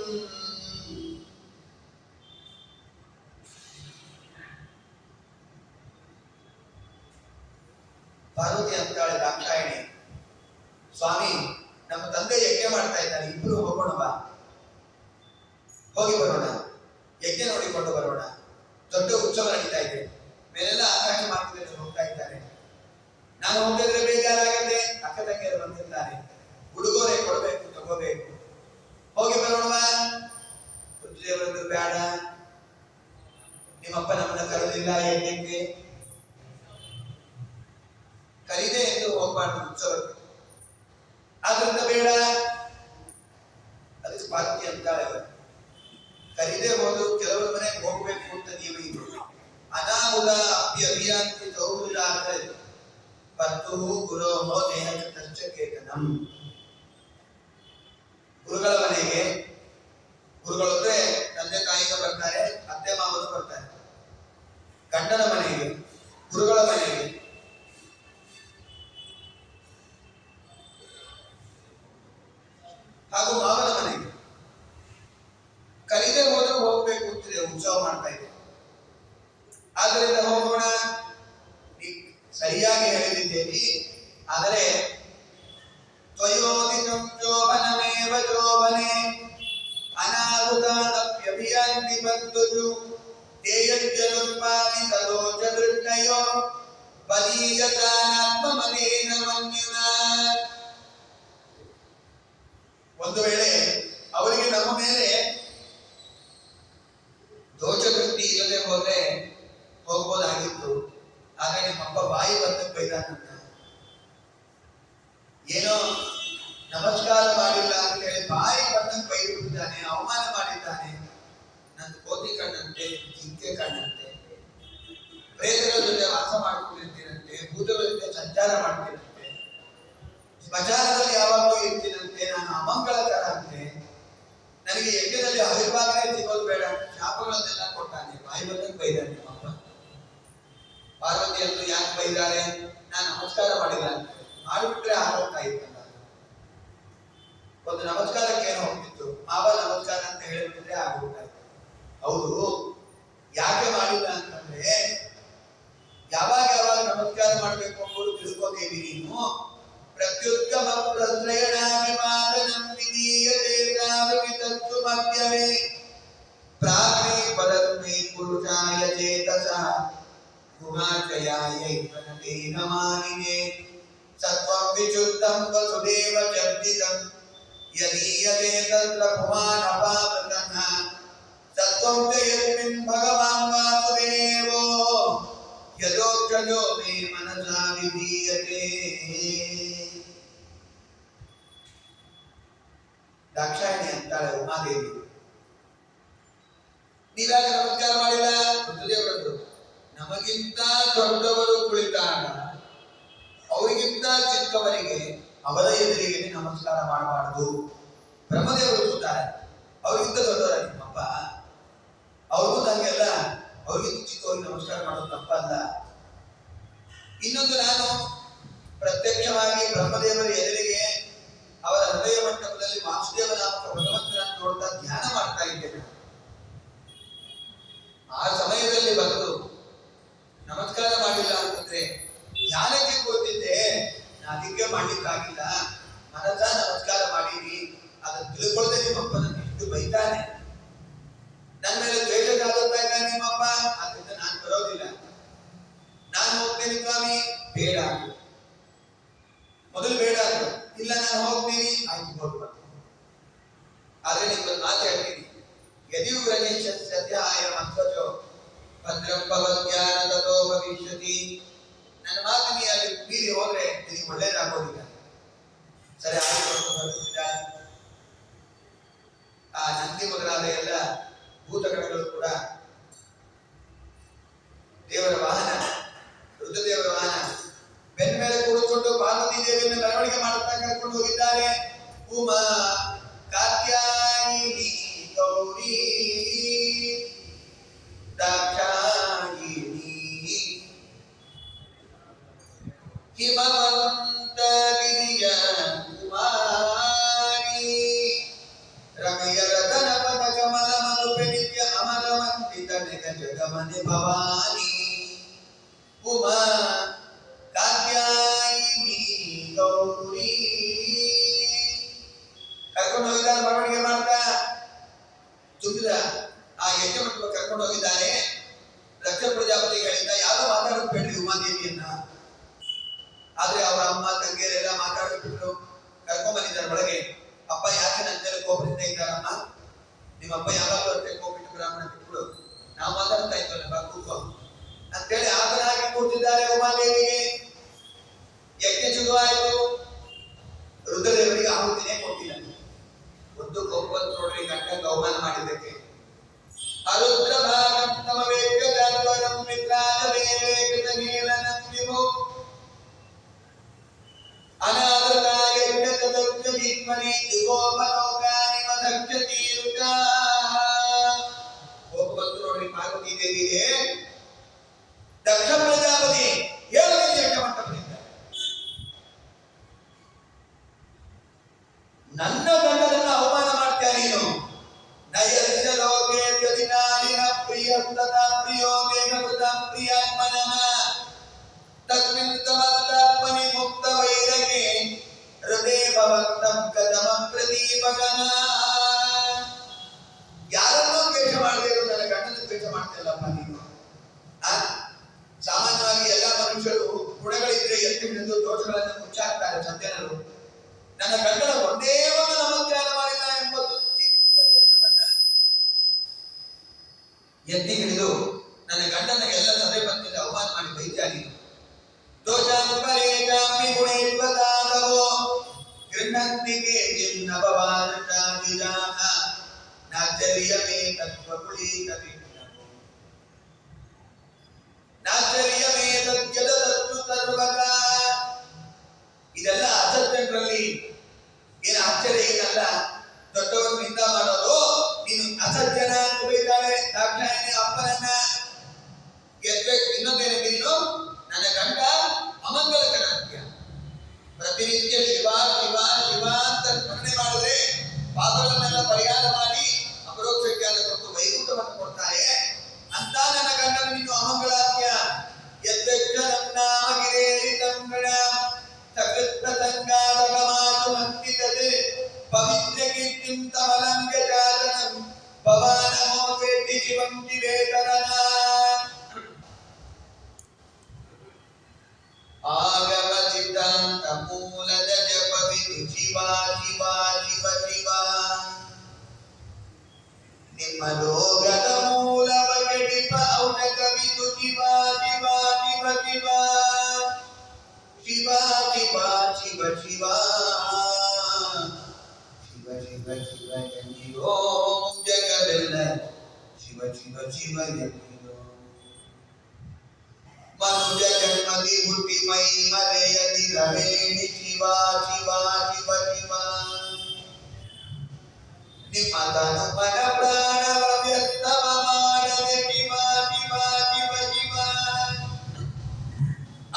ಪಾರ್ವತಿ ಅಂತಾಳೆ ದಾಕ್ಷಾಯಣಿ, ಸ್ವಾಮಿ ನಮ್ಮ ತಂದೆ ಯಜ್ಞ ಮಾಡ್ತಾ ಇದ್ದಾರೆ, ಇಬ್ರು ಹೋಗೋಣ ಬಾ, ಹೋಗಿ ಬರೋಣ, ಯಜ್ಞ ನೋಡಿಕೊಂಡು ಬರೋಣ. ದೊಡ್ಡ ಉತ್ಸವ ನಡೀತಾ ಇದೆ, ಮೇಲೆಲ್ಲ ಆಕಾಶ ಮಾರ್ಗದಲ್ಲಿ ಹೋಗ್ತಾ ಇದ್ದಾರೆ. ನಾನು ಹೋಗಿದ್ರೆ ಬೇಜಾರಾಗತ್ತೆ. ಅಕ್ಕ ತಂಗಿಯರು ಬಂದಿರ್ತಾರೆ, ಉಡುಗೊರೆ ಕೊಡಬೇಕು, ತಗೋಬೇಕು, ಹೋಗಿ ಬರೋಣ. ರುದ್ರದೇವರದ್ದು ಬೇಡ, ನಿಮ್ಮಪ್ಪ ನಮ್ಮನ್ನ ಕರೆದಿಲ್ಲ ಯಜ್ಞಕ್ಕೆ, ಕರೀದೆ ಎಂದು ಹೋಗ್ಬಾರ್ದು ಉತ್ಸವಕ್ಕೆ, ಆದ್ರಿಂದ ಬೇಡ. ಅದಕ್ಕೆ ಪಾರ್ವತಿ ಅಂತಾಳೆ, ಕರೀದೆ ಹೋದ್ರು ಕೆಲವರು ಮನೆಗೆ ಹೋಗ್ಬೇಕು ಅಂತ ನಿಯಮ ಇದೆ. ಅನಾಹುತ ಅಭಿಯಾಂತಿ ಚೌರುಜಾತ ಪತ್ತು ಗುರೋ ದೇಹ ತಶ್ಚಕೇತನಂ. ಗುರುಗಳ ಮನೆಗೆ, ಗುರುಗಳು ಅಂದ್ರೆ ತಂದೆ ತಾಯಿಗೆ ಬರ್ತಾರೆ, ಅತ್ತೆ ಮಾವನು ಬರ್ತಾರೆ. ಗಂಡನ ಮನೆಗೆ, ಗುರುಗಳ ಮನೆಗೆ, ಹಾಗೂ ಮಾವನ ಮನೆಗೆ ಕರೀದೆ ಹೋದ್ರು ಹೋಗ್ಬೇಕು ಅಂತಿದೆ, ಉತ್ಸವ ಮಾಡ್ತಾ ಇದೆ. ಆದ್ದರಿಂದ ಹೋಗೋಣ, ಸರಿಯಾಗಿ ಹೇಳಿದ್ದೇವೆ. ಆದರೆ ತ್ವಯೋದಿತಂ ಚೋಭನಮೇವ ಚೋಭನೆ ಅನಾಹುತಾನಪ್ಯಭಿಯಾಂತಿ ಬಂಧುಷು ತೇಯಜ್ಜನುರ್ಪಾನಿ ಸರೋಜ ದೃಷ್ಟಯೋ ಬಲೀಯತಾನಾತ್ಮಮನೇನ ಮನ್ಯುನಾ. ಒಂದು ವೇಳೆ ಅವರಿಗೆ ನಮ್ಮ ಮೇಲೆ ದೋಷ ದೃಷ್ಟಿ ಇಲ್ಲದೆ ಹೋದ್ರೆ ಹೋಗ್ಬೋದಾಗಿತ್ತು. ಆದ್ರೆ ನಿಮ್ಮಪ್ಪ ಬಾಯಿ ಬಂದು ಬೈದಾನಂತ, ಏನೋ ನಮಸ್ಕಾರ ಮಾಡಿಲ್ಲ ಅಂತ ಹೇಳಿ ಬಾಯಿ ಬಂದಂಗೆ ಬೈದು ಬಿಟ್ಟಿದ್ದಾನೆ, ಅವಮಾನ ಮಾಡಿದ್ದಾನೆ. ನನ್ನ ಕೋತಿ ಕಣ್ಣಂತೆ, ಜಿಂಕೆ ಕಣ್ಣಂತೆ, ಪ್ರೇತಗಳ ಜೊತೆ ವಾಸ ಮಾಡ್ಕೊಂಡಿರ್ತೀನಂತೆ, ಭೂತಗಳ ಜೊತೆ ಸಂಚಾರ ಮಾಡ್ತೀನಂತೆ, ಸ್ಮಶಾನದಲ್ಲಿ ಯಾವಾಗಲೂ ಇರ್ತೀನಂತೆ, ನಾನು ಅಮಂಗಳಕರ ಅಂತೆ, ನನಗೆ ಯಜ್ಞದಲ್ಲಿ ಅವಿರ್ಭಾಗನೇ ಸಿಗೋದು ಬೇಡ, ಶಾಪಗಳನ್ನೆಲ್ಲ ಕೊಟ್ಟಾನೆ, ಬಾಯಿ ಬಂದಂಗೆ ಬೈದಾನೆ ನಿಮ್ಮಪ್ಪ. ಪಾರ್ವತಿಯನ್ನು ಯಾಕೆ ಬೈದಾರೆ? ನಾನು ನಮಸ್ಕಾರ ಮಾಡಿಲ್ಲ ಅಂತ. ಮಾಡಿಬಿಟ್ರೆ ಆಗೋಗ್ತಾ ಇತ್ತಲ್ಲ, ಒಂದು ನಮಸ್ಕಾರಕ್ಕೆ ಏನು ಹೋಗ್ತಿತ್ತು, ಮಾವ ನಮಸ್ಕಾರ ಅಂತ ಹೇಳಿಬಿಟ್ರೆ ಆಗೋಗ್ತಾ ಇತ್ತು. ಹೌದು, ಯಾಕೆ ಮಾಡಿಲ್ಲ ಅಂತಂದ್ರೆ ಯಾವಾಗ ಯಾವಾಗ ನಮಸ್ಕಾರ ಮಾಡ್ಬೇಕು ಅನ್ನೋದು ತಿಳ್ಕೋತೀವಿ ನೀನು. ಪ್ರತ್ಯುತ್ತಮ ಪ್ರಶ್ರಯಣಾಭಿಮಾನಂ ವಿಧೀಯತೆ ತ್ರಾವಿತಸ್ಸು ಮಧ್ಯವೇ ಪ್ರಾಗ್ಮೇ ಪರಸ್ಮೈ ಪುರುಷಾಯ ಚೇತಸಃ ಗುಣಾಚಯಾಯೈ ಪ್ರಣತೇನ ಮಾನಿನೇ ಸತ್ವಂ ವಿಶುದ್ಧಂ ವಸುದೇವ ಚರ್ಚಿತಂ ಯದೀಯತೆ ತತ್ರ ಭುವಾನ್ ಅಪಾವೃತಃ ಸತ್ವಂ ಚ ಯಸ್ಮಿನ್ ಭಗವಾನ್ ವಾಸುದೇವೋ ಯದೋಕ್ಷಜೋ ಮೇ ಮನಸಾ ವಿಧೀಯತೆ. ದಾಕ್ಷಾಯಣಿ ಅಂತಾಳೆ ಉಮಾದೇವಿ, ನೀವ್ಯಾಕೆ ನಮಸ್ಕಾರ ಮಾಡಿಲ್ಲ? ರುದ್ರದೇವರದ್ದು ನಮಗಿಂತ ದೊಡ್ಡವರು ಕುಳಿತಾಗ ಅವರಿಗಿಂತ ಚಿಕ್ಕವರಿಗೆ ಅವರ ಎದುರಿಗೆ ನಮಸ್ಕಾರ ಮಾಡಬಾರದು. ಬ್ರಹ್ಮದೇವರು ಕೂತಾರೆ, ಅವರಿಗಿಂತ ದೊಡ್ಡವರ ನಿಮ್ಮಪ್ಪ, ಅವ್ರಿಗೂ ನಂಗೆಲ್ಲ ಅವ್ರಿಗಿಂತ ಚಿಕ್ಕವರಿಗೆ ನಮಸ್ಕಾರ ಮಾಡೋದು ತಪ್ಪಲ್ಲ. ಇನ್ನೊಂದು, ನಾನು ಪ್ರತ್ಯಕ್ಷವಾಗಿ ಬ್ರಹ್ಮದೇವರ ಎದುರಿಗೆ ಅವರ ಹೃದಯ ಮಂಟಪದಲ್ಲಿ ವಾಸುದೇವ ನಾಮಕ ಭಗವಂತನನ್ನು ನೋಡ್ತಾ ಧ್ಯಾನ ಮಾಡ್ತಾ ಇದ್ದೇನೆ. ಆ ಸಮಯದಲ್ಲಿ ಬಂದು ನಮಸ್ಕಾರ ಮಾಡಿಲ್ಲ ಅಂತಂದ್ರೆ ಧ್ಯಾನಕ್ಕೆ ಕೂತಿದ್ದೆ, ಅದಕ್ಕೆ ಮಾಡ್ಲಿಕ್ಕಾಗಿಲ್ಲ, ಮನಸ ನಮಸ್ಕಾರ ಮಾಡೀನಿ, ಅದನ್ನು ತಿಳ್ಕೊಳ್ದೆ ನಿಮ್ಮಪ್ಪ ನನ್ನ ಎಷ್ಟು ಬೈತಾನೆ, ನನ್ನ ಮೇಲೆ ದ್ವೇಷ ಕಾಲುತ್ತಾ ಇದ್ದಾನೆ ನಿಮ್ಮಪ್ಪ, ಅದರಿಂದ ನಾನು ಬರೋದಿಲ್ಲ, ನಾನು ಹೋಗ್ತೇನೆ ಸ್ವಾಮಿ. ಬೇಡ ಮೊದಲು ಬೇಡ ಅಂದ್ರು, ಇಲ್ಲ ನಾನು ಹೋಗ್ತೀನಿ, ಆಯ್ತು ಹೋಗ್ಬ. ಆದ್ರೆ ನಿಮ್ಗೆ ಮಾತು ಹೇಳ್ತೀನಿ, ಯದಿಯು ಗಣೇಶ ಸತ್ಯಾಯ ಮಂತ್ರಜೋ ಭದ್ರಂ ಭವತ್ಯಾನ ತಥೋ ಭವಿಷ್ಯತಿ. ನನ್ನ ಮಾತು ನೀ ಅಲ್ಲಿ ಮೀರಿ ಹೋದ್ರೆ ನಿನಗೆ ಒಳ್ಳೇದಾಗೋದಿಲ್ಲ. ಸರಿ ಆಯ್ತು. ಆ ನಂದಿ ಮೊದಲಾದ ಎಲ್ಲ ಭೂತಗಣಗಳು ಕೂಡ ದೇವರ ವಾಹನ, ರುದ್ರದೇವರ ವಾಹನ, ಬೆನ್ನ ಮೇಲೆ ಕೂಡಿಕೊಂಡು ಪಾರ್ವತಿ ದೇವಿಯನ್ನು ಮೆರವಣಿಗೆ ಮಾಡುತ್ತಾ ಕರ್ಕೊಂಡು ಹೋಗಿದ್ದಾರೆ. ಉಮಾ ಕಾತ್ಯಾಯಿನಿ ಗೌರಿ ದಾಕ್ಷಾಯಿನಿ ಹಿಮವಂತ ಗಿರಿಯ ಕುಮಾರಿ ರಮಯ ರತನ ಪದ ಕಮಲ ಮನುಪೆ ನಿತ್ಯ ಅಮರ ವಂದಿತ ನಿಗ ಜಗಮನೆ ಭವಾನಿ. ಉಮಾ ಕಾತ್ಯಾಯಿನಿ ಗೌರಿ ಕರ್ಕೊಂಡು ಹೋಗಿದ್ದಾರೆ, ಮೆರವಣಿಗೆ ಮಾಡ್ತಾ ತುಂಬಿದ ಆ ಯಜ್ಞ ಮಂಟಪ ಕರ್ಕೊಂಡು ಹೋಗಿದ್ದಾರೆ. ದಕ್ಷ ಪ್ರಜಾಪತಿಗಳಿಂದ ಯಾರು ಮಾತಾಡೋದು ಬೇಡ್ರಿ ಉಮಾದೇವಿಯನ್ನ, ಆದ್ರೆ ಅವರ ಅಮ್ಮ ತಂಗಿಯರೆಲ್ಲ ಮಾತಾಡ್ಬಿಟ್ಟು ಕರ್ಕೊಂಡ್ ಬಂದಿದ್ದಾರೆ ಒಳಗೆ. ಅಪ್ಪ ಯಾಕೆ ನನ್ನ ಮೇಲೆ ಕೋಪದಿಂದ ಇದ್ದಾರಮ್ಮ, ನಿಮ್ಮಪ್ಪ ಯಾವಾಗಲೂ ಅಷ್ಟೇ ಕೋಪಿಟ್ಟು ಬ್ರಾಹ್ಮಣ ಬಿಟ್ಬಿಡು, ನಾವು ಮಾತಾಡ್ತಾ ಇದ್ವಲ್ಲ ಬಾ ಕೂತ್ಕೋ ಅಂತೇಳಿ ಆತನಾಗಿ ಕೂತಿದ್ದಾರೆ ಉಮಾದೇವಿಗೆ. ಯಜ್ಞ ಶುರುವಾಯಿತು. ರುದ್ರದೇವರಿಗೆ ಆಹುತಿನೇ ಕೊಟ್ಟಿಲ್ಲ. ಒಂದು ಕೋಪವನ್ನು ನೋಡ್ರಿ, ಗಂಟಂಗೆ ಅವಮಾನ ಮಾಡಿದ್ದಕ್ಕೆ. ಅರುದ್ರ ಭಾಗಂ ತಮ ವೇಗದಾತ್ವರಂ ಮಿತ್ರಾಜ ವೇಗೇಕತಗೇಲನಂ ವಿಭೋ ಅನಾದೃತಾಯ ವಿಗತದರ್ಜದೀತ್ಮನಿ ಯುಗೋಪಲೋಕಾನಿ ಮದಕ್ಷತಿ ರುಜಾ. ಕೋಪ ಬಂತು ನೋಡ್ರಿ ಪಾರ್ವತಿ ದೇವಿಗೆ. ದಕ್ಷ ಪ್ರಜಾಪತಿ ಹೇಳಲಿಲ್ಲ ಯಜ್ಞ ಮಂಟಪದಿಂದ, ನನ್ನ ಗಂಡನನ್ನ ಅವಮಾನ ಮಾಡ್ತೀಯ ನೀನು. ನಯಸ್ಯ ಲೋಕೆ ಜದಿನಾರಿನ ಪ್ರಿಯಸ್ತತ ಪ್ರಿಯೋ ಮೇಘಮೃತ ಪ್ರಿಯಾತ್ಮನಃ ತಸ್ಮಿನ್ ಸಮತ್ತಾತ್ಮನಿ ಮುಕ್ತ ವೈರಗೆ ಹೃದಯ ಭವಂತಂ ಕದಮ ಪ್ರದೀಪಗನ. ಯಾರನ್ನೂ ದ್ವೇಷ ಮಾಡದೇ ಇರೋ ನನ್ನ ಗಂಡನ ದ್ವೇಷ ಮಾಡ್ತಿಲ್ಲಪ್ಪ ನೀನು. ಸಾಮಾನ್ಯವಾಗಿ ಎಲ್ಲ ಮನುಷ್ಯರು ಗುಣಗಳಿದ್ರೆ ಎತ್ತಿ ಹಿಡಿದು ದೋಷಗಳನ್ನು ಮುಚ್ಚಾಕ್ತಾರೆ ಸಜ್ಜನರು. ನನ್ನ ಗಂಡನ ಒಂದೇ ಒಂದು ನಮಸ್ಕಾರ ಮಾಡಿಲ್ಲ ಎಂಬುದು ಚಿಕ್ಕ ದೋಷವನ್ನ ಎತ್ತಿ ಹಿಡಿದು ನನ್ನ ಗಂಡನ ಎಲ್ಲ ಸಭೆ ಬಂದಿದ್ದ ಅವಮಾನ ಮಾಡಿ ಬೈತಾಗಿ ದೋಷಾಂಪರೇಕಾಮಿ ಗುಣೇತ್ವದಾದವೋ ಗೃಹಂತಿಗೆ ಜಿನ್ನಭವಾದಶಾದಿಜಾನ ನಾಚರ್ಯವೇ ತತ್ವಗುಳೀತವಿನ್ನವೋ ನಾಚರ್ಯವೇ ತದ್ಯದತ್ತು ಸರ್ವದಾ. ಇದೆಲ್ಲ ಅಸತ್ಯಗಳಲ್ಲಿ ಏನು ಆಶ್ಚರ್ಯ ಏನಲ್ಲ. ದೊಡ್ಡವರು ನಿಂದ ಮಾಡೋದು, ನೀನು ಅಸತ್ಯನ ಬೈತಾಳೆ ದಾಕ್ಷಾಯಿನಿ ಅಪ್ಪನನ್ನ. ಇನ್ನೊಂದೇನೆ, ನೀನು ನನ್ನ ಗಂಡ ಅಮಂಗಲಕರಾಧ್ಯ, ಪ್ರತಿನಿತ್ಯ ಶಿವ ಶಿವ ಶಿವ ಅಂತ ಸ್ಮರಣೆ ಮಾಡಿದ್ರೆ ಪಾಪಗಳನ್ನೆಲ್ಲ ಪರಿಹಾರ ಮಾಡಿ ಅಪರೋಕ್ಷ ಜ್ಞಾನ ಕೊಟ್ಟು ವೈಕುಂಠವನ್ನು ಕೊಡ್ತಾರೆ ಅಂತ ನನ್ನ ಗಂಡನ ನೀನು ಅಮಂಗಳಾಧ್ಯ. ಯದ್ವಕ್ಷರಂ ನಾಮ ಗಿರೇರಿತಂ ಗಣ ಸಕೃತ ಸಂಗಾದಗಮಾತು ಮಂತಿತದೆ ಪವಿತ್ರ ಕೀರ್ತಿಂ ತಮಲಂಗ ಜಾತನಂ ಭವಾನಮೋ ವೇತ್ತಿ ಶಿವಂ ದಿವೇತರನ. ಆಗಮ ಸಿದ್ಧಾಂತ ಮೂಲದ ಜಪವಿದು ಶಿವ ಶಿವ ಶಿವ ಶಿವ. ನಿಮ್ಮ ರೋಗದ ಮೂಲವ ಕೆಡಿಪ ಔಷಧವಿದು ಶಿವ ಶಿವ ಶಿವ ಶಿವ ಶಿವ ಶಿವ ಶಿವ ಶಿವ ಶಿವ ಶಿವ ಶಿವ ಓಂ ಜಗವೆಲ್ಲ ಶಿವ ಶಿವ ಶಿವ ಎನ್ನಿರೋ ಮನುಜ ಜನ್ಮದಿ ಹುಟ್ಟಿ ಮೈ ಮರೆಯದಿರಬೇಡಿ ಶಿವ ಶಿವ ಶಿವ ಶಿವ ನಿಮ್ಮ ತನು ಮನ ಪ್ರಾಣವ ವ್ಯರ್ಥವ ಮಾಡದೆ ಶಿವ ಶಿವ ಶಿವ ಶಿವ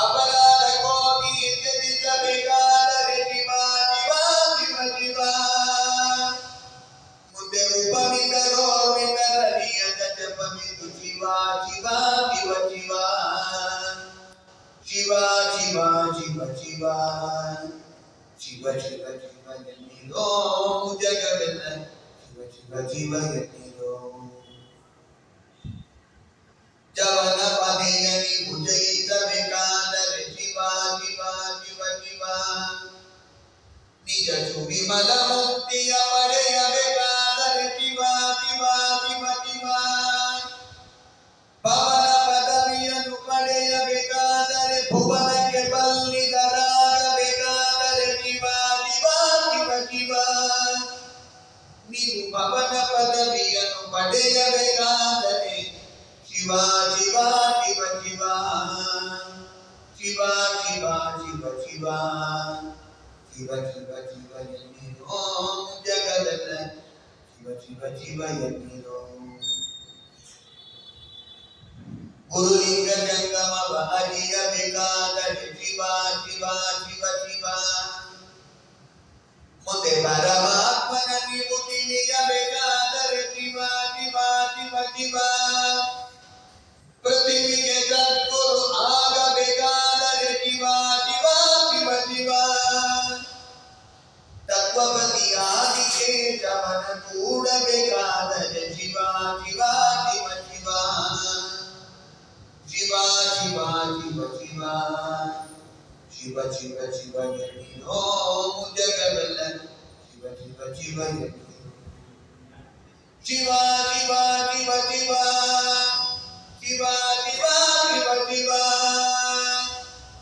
ಅಪರಾಧ ಕೋಟಿ ತ್ಯಜಿಸಬೇಕಾದರೆ ಶಿವ ಶಿವ ಶಿವ ಶಿವ ಮುಂದೆ ಉಪಮಿತರೋ ಮಿತರನಿಯತ ಜಪಮಿತು ಶಿವ ಶಿವ ಶಿವ ಶಿವ ಶಿವ ಶಿವ ಶಿವ ಶಿವ ಶಿವ ಶಿವ ಶಿವ ಎನ್ನಿರೋ ಜಗವೆಲ್ಲ ಶಿವ ಶಿವ ಶಿವ ಎನ್ನಿರೋ ಜವನ ಪದೆಯಲಿ ಭುಜಯಿಸಬೇಕಾದರೆ ಶಿವ ಶಿವ ಶಿವ ಶಿವ ನಿಜ ಸುವಿಮಲ ಮುಕ್ತಿಯ ಪಡೆಯಬೇಕಾದರೆ ಶಿವ ಶಿವ ಶಿವ ಶಿವ ಪವನ ಪದವಿಯನ್ನು ಪಡೆಯಬೇಕಾದರೆ ಭುವನಕ್ಕೆ ಬಲ್ಲಿದರಾಗಬೇಕಾದರೆ ಶಿವ ಶಿವ ಶಿವ ಶಿವ ನೀವು ಪವನ ಪದವಿಯನ್ನು ಪಡೆಯಬೇಕಾದರೆ ಶಿವ ಶಿವ ಶಿವ ಶಿವ ಶಿವ ಶಿವ ಶಿವ ಶಿವ ಶಿವ ಶಿವ ಶಿವ ಎನ್ನಿರೋ ಜಗವೆಲ್ಲ ಶಿವ ಶಿವ ಶಿವ ಎನ್ನಿರೋ ಗುರುಲಿಂಗ ಜಂಗಮವ ಅರಿಯಬೇಕಾದರೆ ಶಿವ ಶಿವ ಶಿವ ಶಿವ ಮುಂದೆ ಪರಮಾತ್ಮನ ನೀವು ತಿಳಿಯಬೇಕಾದರೆ ಶಿವ ಶಿವ ಶಿವ ಶಿವ ಪೃಥ್ವಿಗೆ ಸದ್ಗುರು ಆಗಬೇಕಾದರೆ ಶಿವ ಶಿವ ಶಿವ ಶಿವ ತತ್ವಪತಿಯಾಗಿ ಕೇಶವನ ಕೂಡಬೇಕಾದರೆ ಶಿವ ಶಿವ ಶಿವ ಶಿವ ಶಿವ ಶಿವ ಶಿವ ಶಿವ ಶಿವ ಶಿವ ಶಿವ ಎನ್ನಿರೋ ಜಗವೆಲ್ಲ ಶಿವ ಶಿವ ಶಿವ ಎನ್ನಿರೋ ಶಿವ ಶಿವ ಶಿವ ಶಿವ ಶಿವ ಶಿವ ಶಿವ ಶಿವ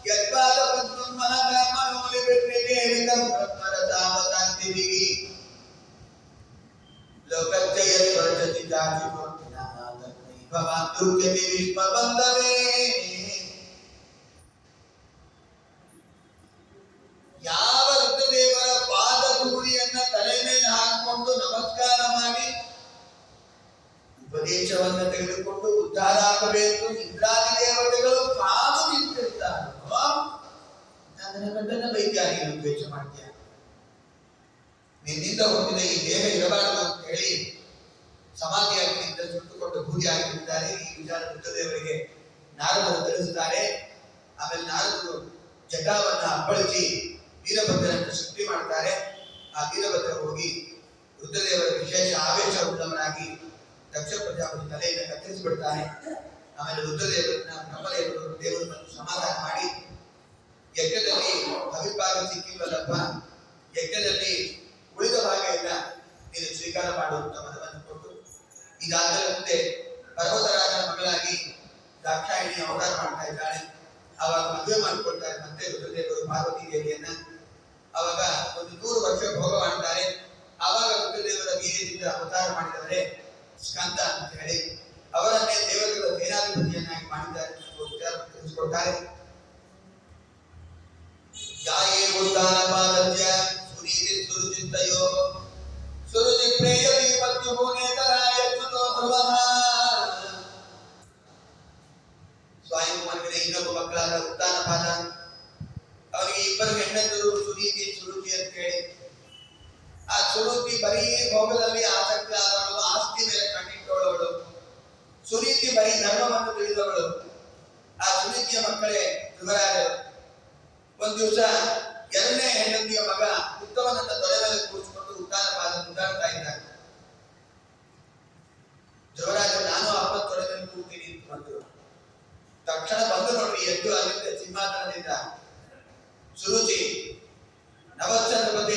ಯತ್ಪಾದ ಪದ್ಮಂ ಮಹಾಧರ್ಮನೋಲಿ ಬಿಟ್ಟಿಗೆ ವಿಧಂ ಬ್ರಹ್ಮರತಾವತಾಂತಿವಿಗಿ ಲೋಕಜ್ಜಯ ಸ್ವರ್ಜತಿ ಜಾತಿ ಕೊಟ್ಟಿನ ಭವಾಂತುರ್ಯತಿ ವಿಶ್ವ ಬಂಧವೇ ಯಾವ ರುದ್ರದೇವರ ಪಾದ ಧೂಳಿಯನ್ನ ತಲೆ ಮೇಲೆ ಹಾಕಿಕೊಂಡು ನಮಸ್ಕಾರ ಮಾಡಿ ಉಪದೇಶವನ್ನ ತೆಗೆದುಕೊಂಡು ಉದ್ಧಾರ ಆಗಬೇಕು ಇಂದ್ರಾದಿ ದೇವತೆಗಳು ಕಾದು ನಿಂತಿರ್ತಾರೋ ಅದನ್ನ ಗಂಡನ ವೈದ್ಯಾರಿಯನ್ನು ದ್ವೇಷ ಮಾಡ್ತೀಯ ನಿನ್ನಿಂದ ಹುಟ್ಟಿದ ಈ ದೇಹ ಇರಬಾರದು ಅಂತ ಹೇಳಿ ಸಮಾಧಿಯಾಗಿ ನಿಂತ ಸುಟ್ಟುಕೊಂಡು ಬೂದಿ ಆಗಿಬಿಟ್ಟಿದ್ದಾರೆ. ಈ ವಿಚಾರ ರುದ್ರದೇವರಿಗೆ ನಾರದರು ತಿಳಿಸುತ್ತಾರೆ. ಆಮೇಲೆ ನಾರದರು ಜಟಾವನ್ನ ಅಪ್ಪಳಿಸಿ ವೀರಭದ್ರನನ್ನು ಸೃಷ್ಟಿ ಮಾಡ್ತಾರೆ. ಆ ವೀರಭದ್ರ ಹೋಗಿ ರುದ್ರದೇವರ ವಿಶೇಷ ಆವೇಶ ಉಳ್ಳವನಾಗಿ ದಕ್ಷ ಪ್ರಜಾಪತಿ ತಲೆಯನ್ನು ಕತ್ತರಿಸಿಬಿಡ್ತಾನೆ. ಆಮೇಲೆ ರುದ್ರದೇವರನ್ನ ಬ್ರಹ್ಮದೇವರು ದೇವರನ್ನು ಸಮಾಧಾನ ಮಾಡಿ ಯಜ್ಞದಲ್ಲಿ ಅವಿಭಾಗ ಸಿಕ್ಕಿಲ್ಲಪ್ಪ, ಯಜ್ಞದಲ್ಲಿ ಉಳಿದ ಭಾಗ ಇಲ್ಲ, ನೀನು ಸ್ವೀಕಾರ ಮಾಡುವಂತ ಮನವನ್ನು ಕೊಟ್ಟು ಇದಾದರೆ ಮುಂದೆ ಪರ್ವತರಾಜನ ಮಗಳಾಗಿ ದಾಕ್ಷಾಯಿಣಿ ಅವತಾರ ಮಾಡ್ತಾ ಇದ್ದಾಳೆ. ಅವಾಗ ಮದುವೆ ಮಾಡಿಕೊಳ್ತಾರೆ ಮತ್ತೆ ರುದ್ರದೇವರು ಪಾರ್ವತಿ ದೇವಿಯನ್ನ. ಅವಾಗ ಒಂದು 100 ವರ್ಷ ಭೋಗ ಮಾಡ್ತಾರೆ. ಆವಾಗ ರುದ್ರದೇವರ ವೀರ್ಯದಿಂದ ಅವತಾರ ಮಾಡಿದವರೇ ಸ್ಕಂದ ಅಂತ ಹೇಳಿ ಅವರನ್ನೇ ದೇವತೆಗಳ ಸೇನಾಧಿಪತಿಯನ್ನಾಗಿ ಮಾಡಿದ್ದಾರೆ ವಿಚಾರ ತಿಳಿಸಿಕೊಡ್ತಾರೆ. ಯಾಯೇ ಉದ್ದಾನ ಪಾದಜ್ಯ ಸುನೀತಿ ಸುರುಚಿತ್ತಯೋ ಸುರುಚಿ ಪ್ರೇಯತಿ ಪತ್ಯುನೇತರಾಯ ಚ್ಯುತೋ ಧ್ರುವಃ. ಸ್ವಯಂವರ್ಗದ ಇನ್ನೊಬ್ಬ ಮಕ್ಕಳಾದ ಉದ್ದಾನ ಪಾದ, ಅವನಿಗೆ 2 ಹೆಣ್ಣಂದರು ಸುನೀತಿ ಸುರುಚಿ ಅಂತ ಹೇಳಿ. ಆ ಸುರುಚಿ ಬರೀ ಭೋಗದಲ್ಲಿ ಆಸಕ್ತಿ ಆದವಳು, ಆಸ್ತಿ ಮೇಲೆ ಕಣ್ಣಿಟ್ಟವಳವಳು. ಸುನೀತಿ ಬರೀ ಧರ್ಮವನ್ನು ತಿಳಿದವಳು. ಆ ಸುನೀತಿಯ ಮಕ್ಕಳೇ ಧ್ರುವರಾಜರು. ಒಂದು ದಿವಸ 2ನೇ ಹೆಂಡತಿಯ ಮಗ ಉತ್ತಮನನ್ನ ತೊಡೆ ಮೇಲೆ ಕೂರಿಸಿಕೊಂಡು ಉದ್ದಾನ ಪಾದ ಉದ್ದಾಡ್ತಾ ಇದ್ದಾನೆ. ಧ್ರುವರಾಜ ನಾನು ಅಪ್ಪ ತೊಡೆ ಮೇಲೆ ಕೂರ್ತೀನಿ ಅಂತ ಬಂದರು. ತಕ್ಷಣ ಬಂದು ನೋಡಿ ಎದ್ದು ಅಲ್ಲಿಂದ ಸಿಂಹಾಸನದಿಂದ ಸುರುಚಿ ನವಚಂದ್ರಪತಿ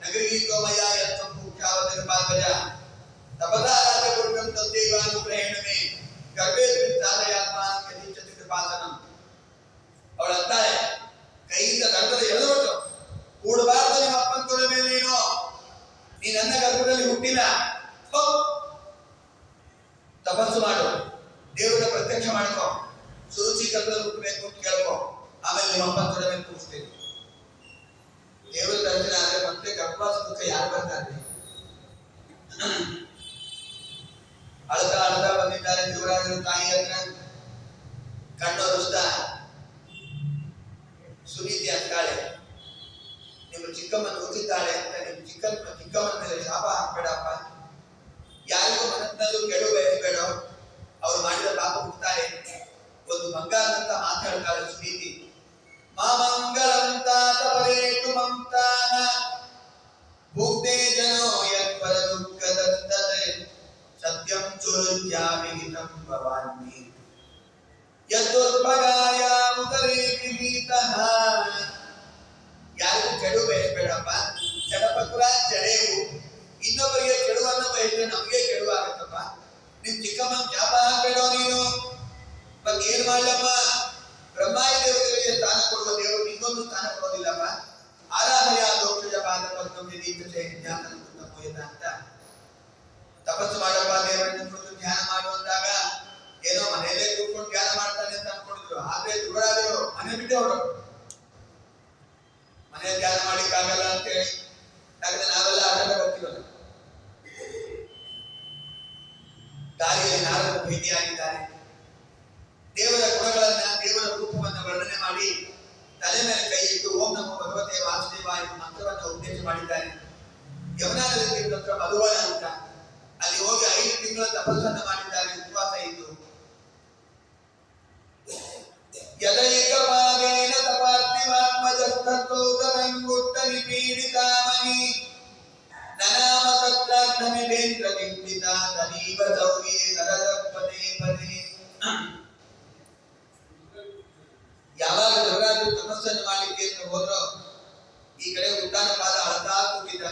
ನಗರೀಕೋಮಯ ಯತ್ಮುಖ್ಯಾವತಿನ ಪಾಲ್ವಜ ತಪದಾರಾಜ ಗುರುಂ ತದ್ದೇವಾನುಗ್ರಹೇಣಮೇ ಗರ್ಭೇಸ್ಮಿನ್ ಸಾಧಯಾತ್ಮಾನಂ ಯದೀಚ್ಛತಿ ಕೃಪಾಸನಂ. ಅವಳ ಅಂತಾಳೆ, ಕೈಯಿಂದ ಗರ್ಭದ ಎಳೆದೊಟ್ಟು ಕೂಡಬಾರದು ನಿಮ್ಮ ಅಪ್ಪನ ತೊಡೆ ಮೇಲೆ ನೀನು ನನ್ನ ಗರ್ಭದಲ್ಲಿ ಹುಟ್ಟಿಲ್ಲ. ತಪಸ್ಸು ಮಾಡು, ದೇವರ ಪ್ರತ್ಯಕ್ಷ ಮಾಡ್ಕೋ, ಸುರುಚಿ ಕಲ್ಲಲ್ಲಿ ಹುಟ್ಟಬೇಕು ಅಂತ ಕೇಳ್ಕೊ, ಆಮೇಲೆ ನಿಮ್ಮಪ್ಪ ತೊಡೆ ಮೇಲೆ ಕೂರಿಸ್ತೇನೆ. ದೇವರ ದರ್ಶನ ಆದ್ರೆ ಮತ್ತೆ ಗರ್ಭವಾಸ ದುಃಖ ಯಾರು ಬರ್ತಾರೆ? ಅಳ್ತಾ ಅಳ್ತಾ ಬಂದಿದ್ದಾರೆ ದೇವರಾಜನ ತಾಯಿ ಹತ್ರ. ಕಣ್ಣು ಒರೆಸ್ತಾ ಸುನೀತಿ ಅಂತಾಳೆ, ನಿಮ್ಮ ಚಿಕ್ಕಮ್ಮನ ಓದಿದ್ದಾಳೆ ಅಂತ ನಿಮ್ಮ ಚಿಕ್ಕಮ್ಮನ ಮೇಲೆ ಶಾಪ ಹಾಕ್ಬೇಡಪ್ಪ, ಯಾರಿಗೂ ಮನಸ್ಸಿನಲ್ಲೂ ಕೆಡು ಬಯಸಬೇಡ, ಅವ್ರು ಮಾಡಿದ ಪಾಪ ಹುಡ್ತಾರೆ. ಒಂದು ಬಂಗಾರದಂತ ಮಾತಾಡ್ತಾಳೆ ಸುನೀತಿ. ಮಾಮಂಗಳಂತ ತಪರೇತು ಮಮತಾನ ಭೂತೆ ಜನೋ ಯತ್ಪರ ದುಃಖದಂತತೆ ಸತ್ಯಂ ಚುರುಜ್ಯಾಮಿಹಿತಂ ಭವಾನ್ನಿ ಯದ್ದುರ್ಭಗಾಯ ಉದರೇ ವಿಹಿತಃ. ಯಾರಿಗೂ ಕೆಡು ಬಯಸಬೇಡಪ್ಪ, ಚಡಪಕುರ ಚಡೆಯು, ಇನ್ನೊಬ್ಬರಿಗೆ ಕೆಡುವನ್ನು ಬಯಸಿದ್ರೆ ನಮಗೆ ಕೆಡು ಆಗತ್ತಪ್ಪ. ನಿಮ್ ಚಿಕ್ಕಮ್ಮ ಶಾಪ ಹಾಕ್ಬೇಡ ನೀನು. ಮತ್ತೆ ಏನ್ ಮಾಡ್ಲಮ್ಮ, ಬ್ರಹ್ಮಾಯಿ ದೇವತೆಗಳಿಗೆ ಸ್ಥಾನ ಕೊಡುವ ದೇವರು ಇನ್ನೊಂದು ಸ್ಥಾನ ಕೊಡೋದಿಲ್ಲಪ್ಪ. ಆರಾಧನೆಯ ದೋಷ ಪಾದ ಪದ್ಮಿ ದೀಪಸೆ ಜ್ಞಾನ ಅಂತ ತಪಸ್ಸು ಮಾಡಪ್ಪ, ದೇವರನ್ನು ಕುರಿತು ಧ್ಯಾನ ಮಾಡುವಂದಾಗ ಏನೋ ಮನೆಯಲ್ಲೇ ಕೂತ್ಕೊಂಡು ಧ್ಯಾನ ಮಾಡ್ತಾನೆ ಅಂತ ಅನ್ಕೊಂಡಿದ್ರು. ಆದ್ರೆ ದುರಾದರು ಮನೆ ಬಿಟ್ಟವರು, ಮನೆ ಧ್ಯಾನ ಮಾಡ್ಲಿಕ್ಕಾಗಲ್ಲ ಅಂತ ಹೇಳಿ. ಯಾಕಂದ್ರೆ ನಾವೆಲ್ಲ ಆಟದ ಬರ್ತೀವಲ್ಲ. ದಾರಿಯಲ್ಲಿ ನಾರದರು ಭೇಟಿಯಾಗಿದ್ದಾರೆ. ದೇವರ ಗುಣಗಳನ್ನ, ದೇವರ ರೂಪವನ್ನ ವರ್ಣನೆ ಮಾಡಿ ತಲೆ ಮೇಲೆ ಕೈ ಇಟ್ಟು ಓಂ ನಮೋ ಭಗವತೆ ವಾಸುದೇವಾಯ ಮಂತ್ರವನ್ನು ಉಪದೇಶ ಮಾಡಿದ್ದಾರೆ. ಯಮುನಾ ನದಿ ತೀರ್ಥತ್ರ ಮಧುವನ ಅಂತ, ಅಲ್ಲಿ ಹೋಗಿ 5 ತಿಂಗಳ ತಪಸ್ಸನ್ನು ಮಾಡಿದ್ದಾರೆ, ಉಪವಾಸ ಇದ್ದು. ಯದೈಕ ಪಾದೇನ ತಪಾರ್ತಿವಾತ್ಮಜಸ್ತೋಗರಂಗುಟ್ಟನಿ ಪೀಡಿತಾಮನಿ ನನಾಮ ತತ್ರಾಗ್ನಮಿದೇಂದ್ರ ನಿಂದಿತ ತನೀವ ಸೌರ್ಯೇ ನರದ ಪದೇ ಪದೇ. ಯಾವಾಗ ದೇವರಾಜರು ತಪಸ್ಸನ್ನು ಮಾಡಲಿಕ್ಕೆ ಅಂತ ಹೋದ್ರೋ, ಈ ಕಡೆ ಉದ್ದಾನ ಪಾದ ಅಳತಾ ಕೂತಿದ್ದ.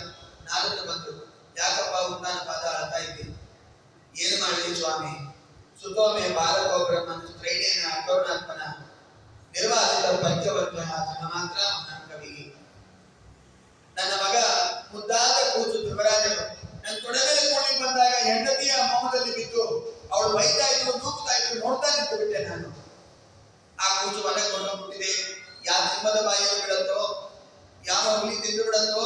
ನಾರದರು ಬಂದ್ರು, ಯಾಕಪ್ಪ ಉದ್ದಾನ ಪಾದ ಅಳತಾ ಇದ್ದೀನಿ? ಏನು ಮಾಡಲಿ ಸ್ವಾಮಿ? ಸುತೋಮೆ ಬಾಲಕೋ ಬ್ರಹ್ಮನ್ ತ್ರೈಣೇನ ಅಕೌರ್ಣಾತ್ಮನ ನಿರ್ವಾಸಿತ ಪಂಚವರ್ಗ ಮಾತ್ರ ಕವಿ. ನನ್ನ ಮಗ ಮುದ್ದಾದ ಕೂಸು ಧ್ರುವರಾಜನು ನನ್ನ ತೊಡೆ ಮೇಲೆ ಕೊಂಡು ಬಂದಾಗ ಹೆಂಡತಿಯ ಮೋಹದಲ್ಲಿ ಬಿದ್ದು ಅವಳು ಬೈತಾ ಇದ್ರು, ನೂಕ್ತಾ ಇದ್ರು, ನೋಡ್ತಾ ನಿಂತು ಬಿಟ್ಟೆ ನಾನು. ಆ ಕೂಸು ಮನೆಗೆ ಕೊಂಡೋಗ್ಬಿಟ್ಟಿದೆ. ಯಾವ ಸಿಂಹದ ಬಾಯಿಯನ್ನು ಬಿಡತ್ತೋ, ಯಾವ ಹುಲಿ ತಿಂದು ಬಿಡತ್ತೋ,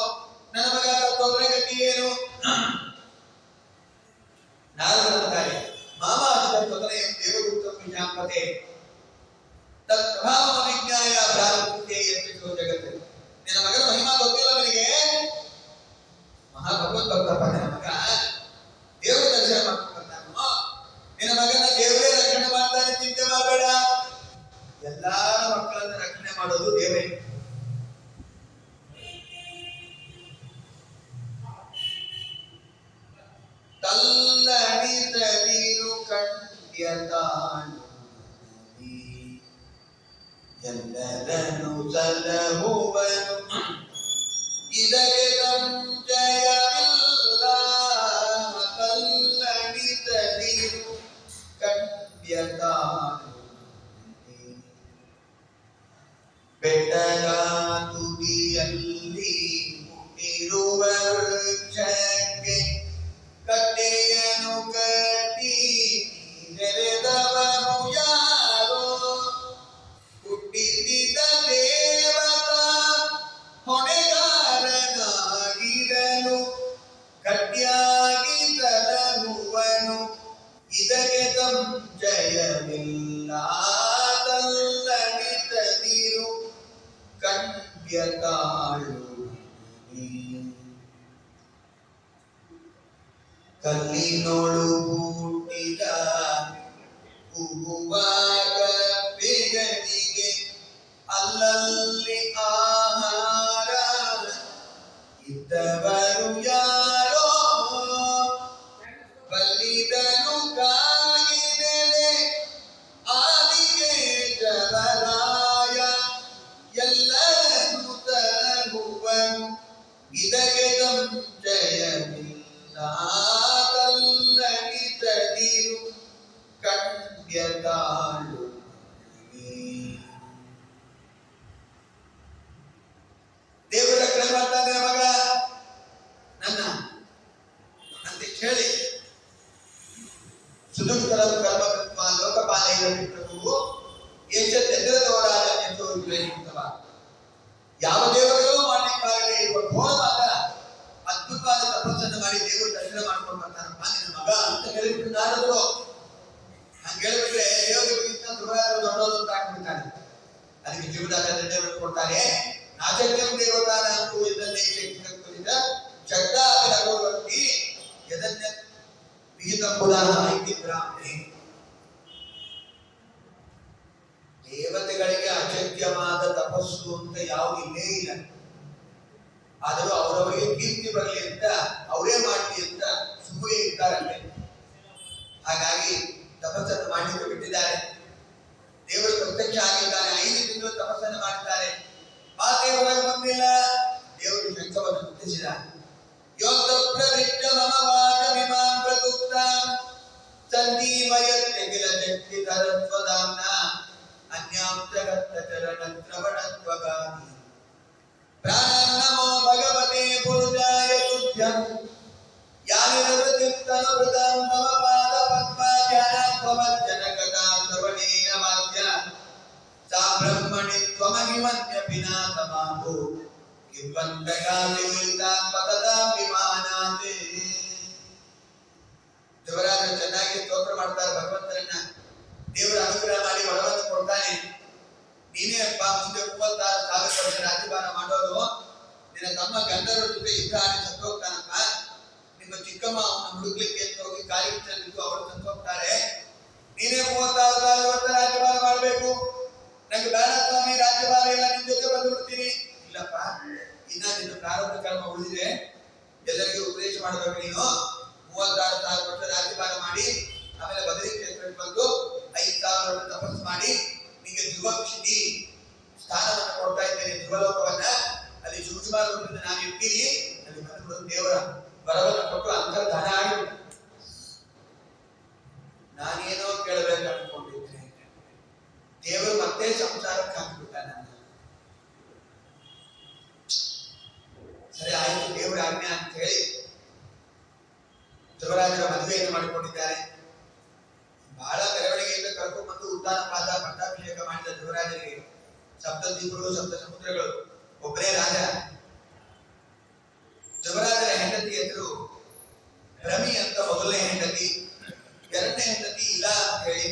ನನ್ನ ಮಗ ತೊಂದರೆ ಗತಿ ಏನು? ನಾರದರಂತಾರೆ, ಮಾಮ ಅಷ್ಟ ತೊಂದರೆ ದೇವಗುಪ್ತ ವಿಜ್ಞಾಪತೆ ತತ್ ಪ್ರಭಾವ ವಿಜ್ಞಾಯ ಪ್ರಾರಂಭಕ್ಕೆ ಎತ್ತಿಸೋ ಜಗತ್ತು. ನಿನ್ನ ಮಗನ ಮಹಿಮಾ ಗೊತ್ತಿಲ್ಲ ನಿನಗೆ? ಮಹಾ ಭಗವತ್ ಭಕ್ತಪ್ಪ ನಿನ್ನ ಮಗ, ದೇವರ ದರ್ಶನ ಮಾಡ್ಕೊಂಡು ಬರ್ತಾನೋ. ನಿನ್ನ ಮಗನ ದೇವರೇ ರಕ್ಷಣೆ ಮಾಡ್ತಾನೆ, ಚಿಂತೆ ಮಾಡಬೇಡ. ಎಲ್ಲಾರ ಮಕ್ಕಳನ್ನ ರಕ್ಷಣೆ ಮಾಡೋದು ದೇವರೇ. ತಲ್ಲಣಿತ ನೀರು ಕಂಡ್ಯತಾನು ಎಲ್ಲರನ್ನು ಸಲಹುವನು, ಇದಕ್ಕೆ ಸಂಶಯವಿಲ್ಲ. ತಲ್ಲಣಿತ ನೀರು ಕಂಡ್ಯತಾನು ಬೆಟ್ಟದ ತುದಿಯಲ್ಲಿ ಹುಟ್ಟಿರುವ ವೃಕ್ಷಕ್ಕೆ ಕಟ್ಟೆಯನ್ನು ಕಟ್ಟಿ ನೆರೆದವನು ಯಾರೋ? ಹುಟ್ಟಿಸಿದ ದೇವತಾ ಹೊಣೆಗಾರನಾಗಿರಲು ಗಟ್ಟಿಯಾಗಿ ತಲಹುವನು, ಇದಕ್ಕೆ ಸಂಶಯವಿಲ್ಲ. ತಲ್ಲಣಿತದಿರು ಕಂಡ್ಯತಾಳು ಕಲ್ಲಿನೋಳು ಹುಟ್ಟಿದ ಹೂವಾಗ ಬೇಗನಿಗೆ ಅಲ್ಲಲ್ಲಿ ಆಹಾರ ಇದ್ದವರು ಯಾರೋ? ಬಲ್ಲಿದನು ಕಾಗಿನೆಲೆ ಆದಿಗೆ ಜವರಾಯ ಎಲ್ಲರೂ ತಲಹುವನು, ಇದಕ್ಕೆ ಸಂಶಯವಿಲ್ಲ. ತಲ್ಲಣಿತದಿರು ಕಂಡ್ಯತಾಳು. ದೇವರ ರಕ್ಷಣೆ ಮಾಡ್ತಾನೆ ಮಗ ನನ್ನ ಅಂತ ಹೇಳಿ ಸುದುಷ್ಟರಂ ಕರ್ಮ ಕೃತ್ವ ಲೋಕಪಾಲೈನ ಪಿತೃವು ಎಚ್ಚೆದ್ದೆದರದವರಾದ ಎಂದು ವಿವೇಚಿಸುತ್ತವ. ಯಾವ ದೇವರಿಗೂ ಮಾಡಲಿಕ್ಕಾಗದೇ ಇರುವ ಘೋರವಾದ ಅದ್ಭುತವಾದ ತಪಸ್ಸನ್ನು ಮಾಡಿ ದೇವರು ದರ್ಶನ ಮಾಡ್ಕೊಂಡು ಬರ್ತಾನಪ್ಪ ನಿನ್ನ ಮಗ ಅಂತ ಹೇಳಿಬಿಟ್ಟು ನಾರದರು. ಹಂಗೆ ಹೇಳಿಬಿಟ್ರೆ ದೇವರಿಗಿಂತ ದೊಡ್ಡವರು ಅಂತ ಹಾಕ್ಬಿಡ್ತಾನೆ. ಅದಕ್ಕೆ ಜೀವದಾದ ದೇವರು ಕೊಡ್ತಾರೆ. ನಾಚಕ್ಯಂ ದೇವತಾನ ಅಂತೂ ಇದನ್ನೇ ಕುರಿತ ಜಗದಾಭಿರಗೋರ್ತಿ ಯದನ್ಯ ವಿಹಿತಂಬುದಾನ ಐತಿ ಬ್ರಾಹ್ಮಣಿ. ದೇವತೆಗಳಿಗೆ ಅಚಕ್ಯವಾದ ತಪಸ್ಸು ಅಂತ ಯಾವುದು ಇಲ್ಲೇ ಇಲ್ಲ. ಆದರೂ ಅವರವರಿಗೆ ಕೀರ್ತಿ ಬರಲಿ ಅಂತ ಅವರೇ ಮಾಡಲಿ ಅಂತ ಸುಮ್ಮನೆ ಇರ್ತಾರಂತೆ. ಹಾಗಾಗಿ ತಪಸ್ಸನ್ನು ಮಾಡಲಿಕ್ಕೆ ಬಿಟ್ಟಿದ್ದಾರೆ. ದೇವರು ಪ್ರತ್ಯಕ್ಷ ಆಗಿದ್ದಾನೆ. 5 ತಿಂಗಳು ತಪಸ್ಸನ್ನು ಮಾಡಿದ್ದಾರೆ. ಮಾತೆ ಒಳಗೆ ಬಂದಿಲ್ಲ. ದೇವರು ಶಂಖವನ್ನು ಮುಟ್ಟಿಸಿದ. ಯೋಗ ಪ್ರವಿಷ್ಟ ಮಮ ವಾಚ ವಿಮಾಂ ಪ್ರದುಕ್ತಾಂ ಸಂಜೀವಯತ್ಯ ಕಿಲ ಶಕ್ತಿ ಧರತ್ವದಾಮ್ನ ಅನ್ಯಾಂ ಜಗತ್ತ ಚರಣತ್ರವಣತ್ವಗಾಮಿ ಪ್ರಾಣಂ ನಮೋ ಭಗವತೆ ಪುರುಷಾಯ ತುಭ್ಯಂ ಯಾನಿರವೃತ್ತಿಸ್ತನುಭೃತಂ ತವ ಪಾದ ಪದ್ಮಾಧ್ಯಾನತ್ವಮಜ್ಜನಕಥಾ ಶ್ರವಣೇನ ವಾದ್ಯ ಸಾ ಬ್ರಹ್ಮಣಿ ತ್ವಮಹಿಮನ್ಯಪಿನಾಥಮಾಭೂ ಕಿಂವಂತಕಾಲಿ ವಿಲ್ತಾಂ ಪತತಾಂ ವಿಮಾನಾತೆ. ದೇವರಾಜ ಚೆನ್ನಾಗಿ ಸ್ತೋತ್ರ ಮಾಡ್ತಾರೆ ಭಗವಂತನನ್ನ. ದೇವರ ಅನುಗ್ರಹ ಮಾಡಿ ವರವನ್ನು ಕೊಡ್ತಾನೆ. ನೀನೇ ಅಪ್ಪ ಮುಂದೆ 36,000 ವರ್ಷ ರಾಜ್ಯಭಾರ ಮಾಡೋರು. ನಿನ್ನ ತಮ್ಮ ಗಂಧರ್ವರ ಜೊತೆ ಯುದ್ಧ ಆಡಿ ಸತ್ತೋಗ್ತಾನಪ್ಪ. ನಿಮ್ಮ ಚಿಕ್ಕಮ್ಮ ಅವನ ಹುಡುಕ್ಲಿಕ್ಕೆ ಅಂತ ಹೋಗಿ ಕಾಲಿಟ್ಟು ಅವರು ಸತ್ತೋಗ್ತಾರೆ. ನೀನೇ 36,000 ವರ್ಷ ರಾಜ್ಯಭಾರ ಮಾಡಬೇಕು. ನಂಗೆ ಬೇಡ ಸ್ವಾಮಿ, ರಾಜ್ಯಭಾರ ಇಲ್ಲ, ನಿನ್ ಜೊತೆ ಬಂದು ಬಿಡ್ತೀನಿ. ಇಲ್ಲಪ್ಪ, ಇನ್ನ ನಿನ್ನ ಪ್ರಾರಬ್ಧ ಕರ್ಮ ಉಳಿದಿದೆ. ಎಲ್ಲರಿಗೂ ಉಪದೇಶ ಮಾಡಬೇಕು. ನೀನು 36,000 ವರ್ಷ ರಾಜ್ಯಭಾರ ಮಾಡಿ ಆಮೇಲೆ ಬದರಿ ಕ್ಷೇತ್ರಕ್ಕೆ ಬಂದು 5,000 ವರ್ಷ ತಪಸ್ಸು ಮಾಡಿ ನಿಮಗೆ ಧ್ರುವಕ್ಷಿತಿ ಸ್ಥಾನವನ್ನು ಕೊಡ್ತಾ ಇದ್ದೇನೆ. ಧ್ರುವಲೋಕವನ್ನ ಅಲ್ಲಿ ಸೂಕ್ಷ್ಮ ರೂಪದಿಂದ ನಾನು ಇರ್ತೀನಿ. ಅಲ್ಲಿ ಬಂದು ದೇವರ ಬರವನ್ನು ಕೊಟ್ಟು ಅಂತರ್ಧಾನ ಆಗಿ ನಾನೇನೋ ಕೇಳಬೇಕು ಅನ್ಕೊಂಡಿದ್ದೇನೆ. ದೇವರು ಮತ್ತೆ ಸಂಸಾರಕ್ಕೆ ಹಾಕಿಬಿಟ್ಟ ನನ್ನ. ಸರಿ ಆಯ್ತು, ದೇವರ ಆಜ್ಞೆ ಅಂತ ಹೇಳಿ ಧ್ರುವರಾಜರ ಮದುವೆಯನ್ನು ಮಾಡಿಕೊಂಡಿದ್ದಾರೆ. ಬಹಳ ಮೆರವಣಿಗೆಯಿಂದ ಕರ್ಕೊಂಡು ಬಂದು ಉದ್ದಾನ ಪಾದ ಪಟ್ಟಾಭಿಷೇಕ ಮಾಡಿದ ಧ್ರುವರಾಜರಿಗೆ ಸಪ್ತದ್ವೀಪಗಳು, ಸಪ್ತ ಸಮುದ್ರಗಳು, ಒಬ್ಬರೇ ರಾಜ. ಧ್ರುವರಾಜರ ಹೆಂಡತಿ ಹೆಸರು ಭ್ರಮಿ ಅಂತ ಮೊದಲನೇ ಹೆಂಡತಿ. ಎರಡನೇ ಹೆಂಡತಿ ಇಲ್ಲ ಅಂತ ಹೇಳಿ.